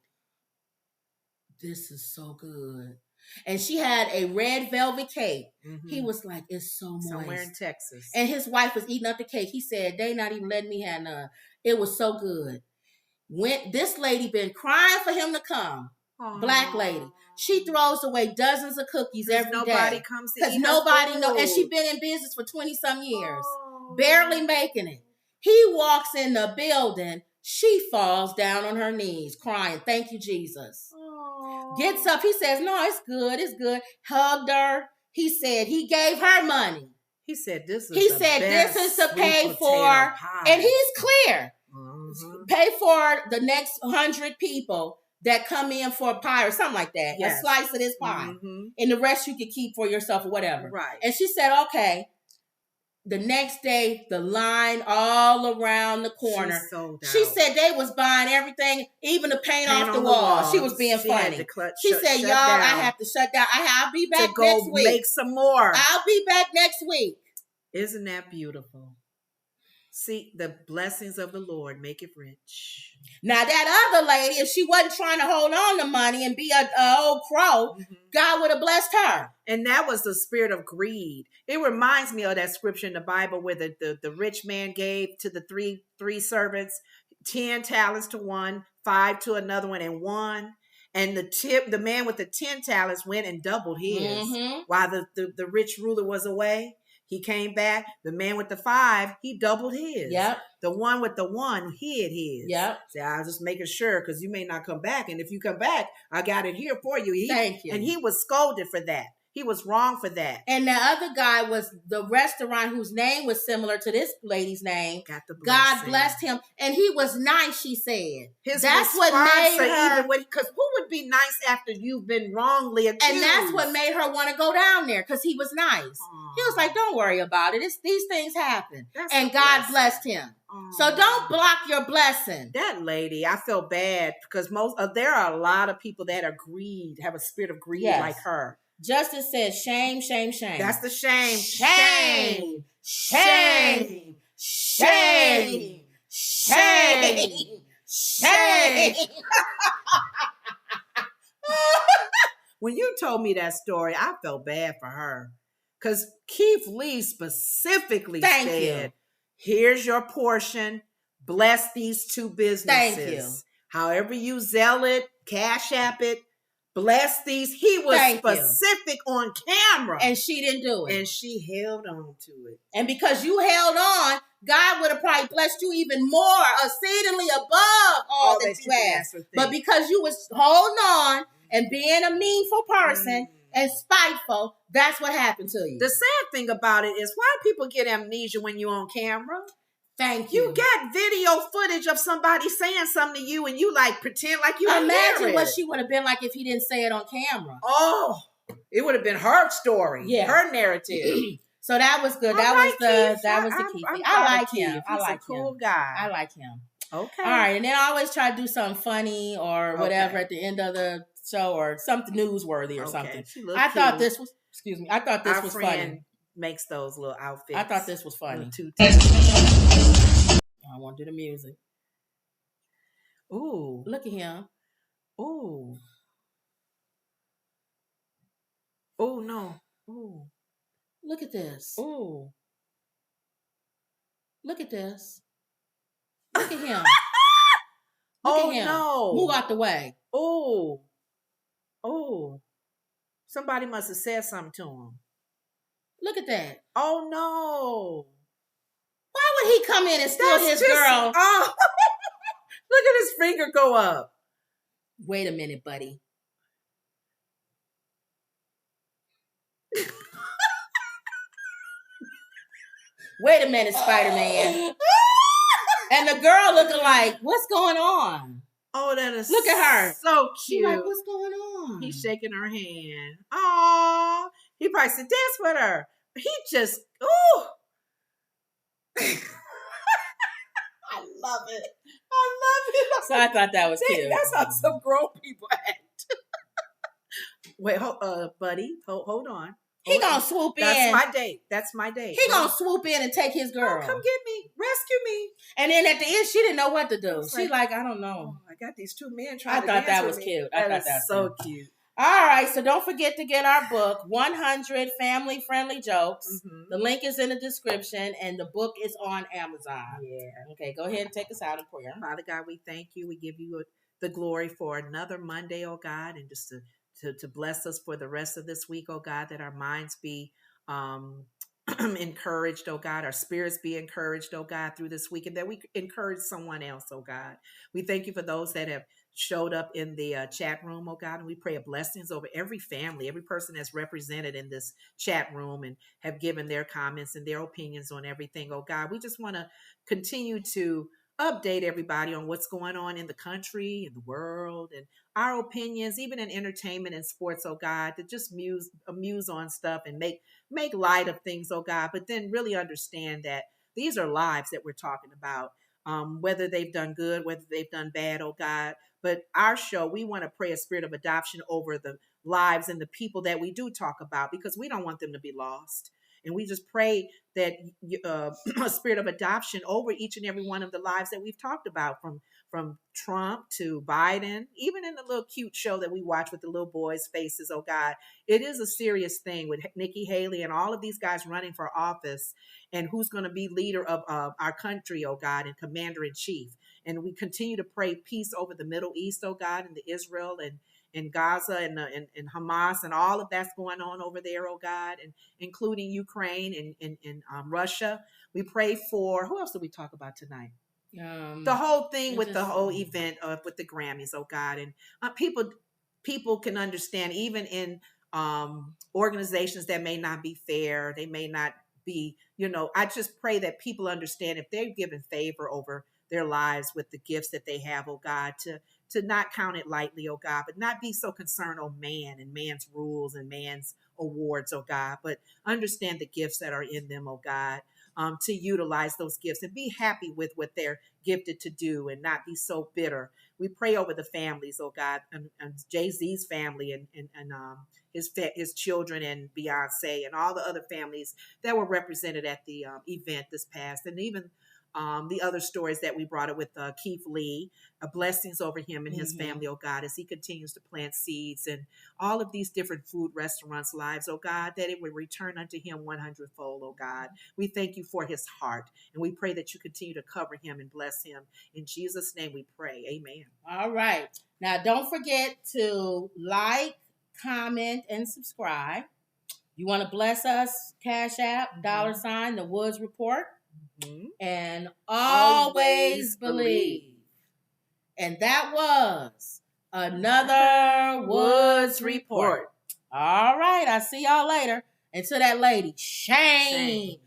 S1: this is so good. And she had a red velvet cake. He was like, it's so moist.
S2: Somewhere in Texas.
S1: And his wife was eating up the cake. He said, they not even letting me have none. It was so good. This lady been crying for him to come. Aww. Black lady. She throws away dozens of cookies every day.
S2: Nobody comes to eat.
S1: Because nobody knows. And she been in business for 20-some years. Barely making it. He walks in the building. She falls down on her knees crying. Thank you, Jesus. Gets up. He says, no, it's good. It's good. Hugged her. He said he gave her money.
S2: He said this is
S1: this is to pay for, pie. And he's clear. Pay for the next 100 people that come in for a pie or something like that. Yes. A slice of this pie. And the rest you can keep for yourself or whatever.
S2: Right.
S1: And she said, okay. The next day, the line all around the corner. She said they was buying everything, even the paint off the wall. She was being funny. She said, y'all, I have to shut down. I'll be back next week.
S2: Make some more.
S1: I'll be back next week.
S2: Isn't that beautiful? See, the blessings of the Lord make it rich.
S1: Now, that other lady, if she wasn't trying to hold on to money and be a old crow, God would have blessed her.
S2: And that was the spirit of greed. It reminds me of that scripture in the Bible where the rich man gave to the three servants. 10 talents to one, 5 to another one, and 1. And the man with the 10 talents went and doubled his. While the rich ruler was away, he came back. The man with the 5, he doubled his.
S1: Yep.
S2: The one with the 1 hid his.
S1: Yep.
S2: So I was just making sure, because you may not come back. And if you come back, I got it here for you.
S1: Thank you.
S2: And he was scolded for that. He was wrong for that.
S1: And the other guy was the restaurant whose name was similar to this lady's name.
S2: Got the
S1: God blessed him. And he was nice, she said.
S2: His
S1: that's what made her...
S2: Because who would be nice after you've been wrongly accused?
S1: And that's what made her want to go down there, because he was nice. Aww. He was like, don't worry about it. These things happen. And God blessed him. Aww. So don't block your blessing.
S2: That lady, I feel bad, because there are a lot of people that are have a spirit of greed like her.
S1: Justice says shame, shame, shame.
S2: That's the shame.
S1: Shame. Shame. Shame. Shame. Shame.
S2: When you told me that story, I felt bad for her. Because Keith Lee specifically said, here's your portion. Bless these 2 businesses.
S1: Thank you.
S2: However you Zelle it, Cash App it. Bless these. He was specific on camera.
S1: And she didn't do it.
S2: And she held on to it.
S1: And because you held on, God would have probably blessed you even more, exceedingly above all that you asked. But because you was holding on and being a meanful person and spiteful, that's what happened to you.
S2: The sad thing about it is, why people get amnesia when you're on camera?
S1: Thank you.
S2: You got video footage of somebody saying something to you, and you like pretend like you
S1: imagine what she would have been like if he didn't say it on camera.
S2: Oh, it would have been her story, her narrative.
S1: So that was good. That was the key thing. I like him.
S2: I like him. Cool guy.
S1: I like him.
S2: Okay.
S1: All right, and then I always try to do something funny or whatever at the end of the show, or something newsworthy or something. I thought this was funny.
S2: Makes those little outfits.
S1: I thought this was funny. I want to do the music.
S2: Ooh.
S1: Look at him.
S2: Ooh. Oh, no. Ooh.
S1: Look at this.
S2: Ooh.
S1: Look at this. Look at him.
S2: Look at him. No.
S1: Move out the way.
S2: Oh. Oh. Somebody must have said something to him.
S1: Look at that.
S2: Oh, no.
S1: Why would he come in and steal his girl?
S2: Oh. Look at his finger go up.
S1: Wait a minute, buddy. Wait a minute, Spider-Man. And the girl looking like, what's going on?
S2: Oh, that is
S1: look at her.
S2: So cute.
S1: She's like, what's going on?
S2: He's shaking her hand. Oh, he probably said, dance with her. He just, ooh. I love it. I love it.
S1: So I thought that was cute.
S2: That's how some grown people act. Wait, buddy, hold on.
S1: He gonna swoop in.
S2: That's my date. That's my date.
S1: He gonna swoop in and take his girl.
S2: Oh, come get me. Rescue me.
S1: And then at the end, she didn't know what to do. She's like, I don't know.
S2: Oh, I got these 2 men trying to
S1: dance with me. I thought that was cute. I thought that was so cute. All right, so don't forget to get our book, 100 Family-Friendly Jokes. Mm-hmm. The link is in the description, and the book is on Amazon.
S2: Yeah.
S1: Okay, go ahead and take us out in prayer.
S2: Father God, we thank you. We give you the glory for another Monday, oh God, and just to bless us for the rest of this week, oh God, that our minds be encouraged, oh God, our spirits be encouraged, oh God, through this week, and that we encourage someone else, oh God. We thank you for those that have showed up in the chat room, oh God, and we pray a blessings over every family, every person that's represented in this chat room and have given their comments and their opinions on everything, oh God. We just want to continue to update everybody on what's going on in the country, in the world, and our opinions, even in entertainment and sports, oh God, to just amuse on stuff and make light of things, oh God, but then really understand that these are lives that we're talking about, whether they've done good, whether they've done bad, oh God. But our show, we want to pray a spirit of adoption over the lives and the people that we do talk about, because we don't want them to be lost. And we just pray that a spirit of adoption over each and every one of the lives that we've talked about, from Trump to Biden, even in the little cute show that we watch with the little boys' faces. Oh God, it is a serious thing with Nikki Haley and all of these guys running for office, and who's going to be leader of our country, oh God, and commander in chief. And we continue to pray peace over the Middle East, oh God, and the Israel and Gaza and Hamas and all of that's going on over there, oh God, and including Ukraine and Russia. We pray for, who else did we talk about tonight? The whole thing with the whole event with the Grammys, oh God, and people can understand, even in organizations that may not be fair, they may not be, I just pray that people understand, if they're given favor over their lives with the gifts that they have, oh God, to not count it lightly, oh God, but not be so concerned on man and man's rules and man's awards, oh God, but understand the gifts that are in them, oh God, to utilize those gifts and be happy with what they're gifted to do and not be so bitter. We pray over the families, oh God, and Jay-Z's family and his children and Beyonce and all the other families that were represented at the event this past, and even the other stories that we brought up with Keith Lee, blessings over him and his family, oh God, as he continues to plant seeds and all of these different food restaurants' lives, oh God, that it would return unto him 100-fold, oh God. We thank you for his heart, and we pray that you continue to cover him and bless him. In Jesus' name we pray. Amen.
S1: All right. Now, don't forget to like, comment, and subscribe. You want to bless us? Cash App, $, The Woods Report. And always believe. And that was another Woods Report. All right, I'll see y'all later. And to that lady, shame.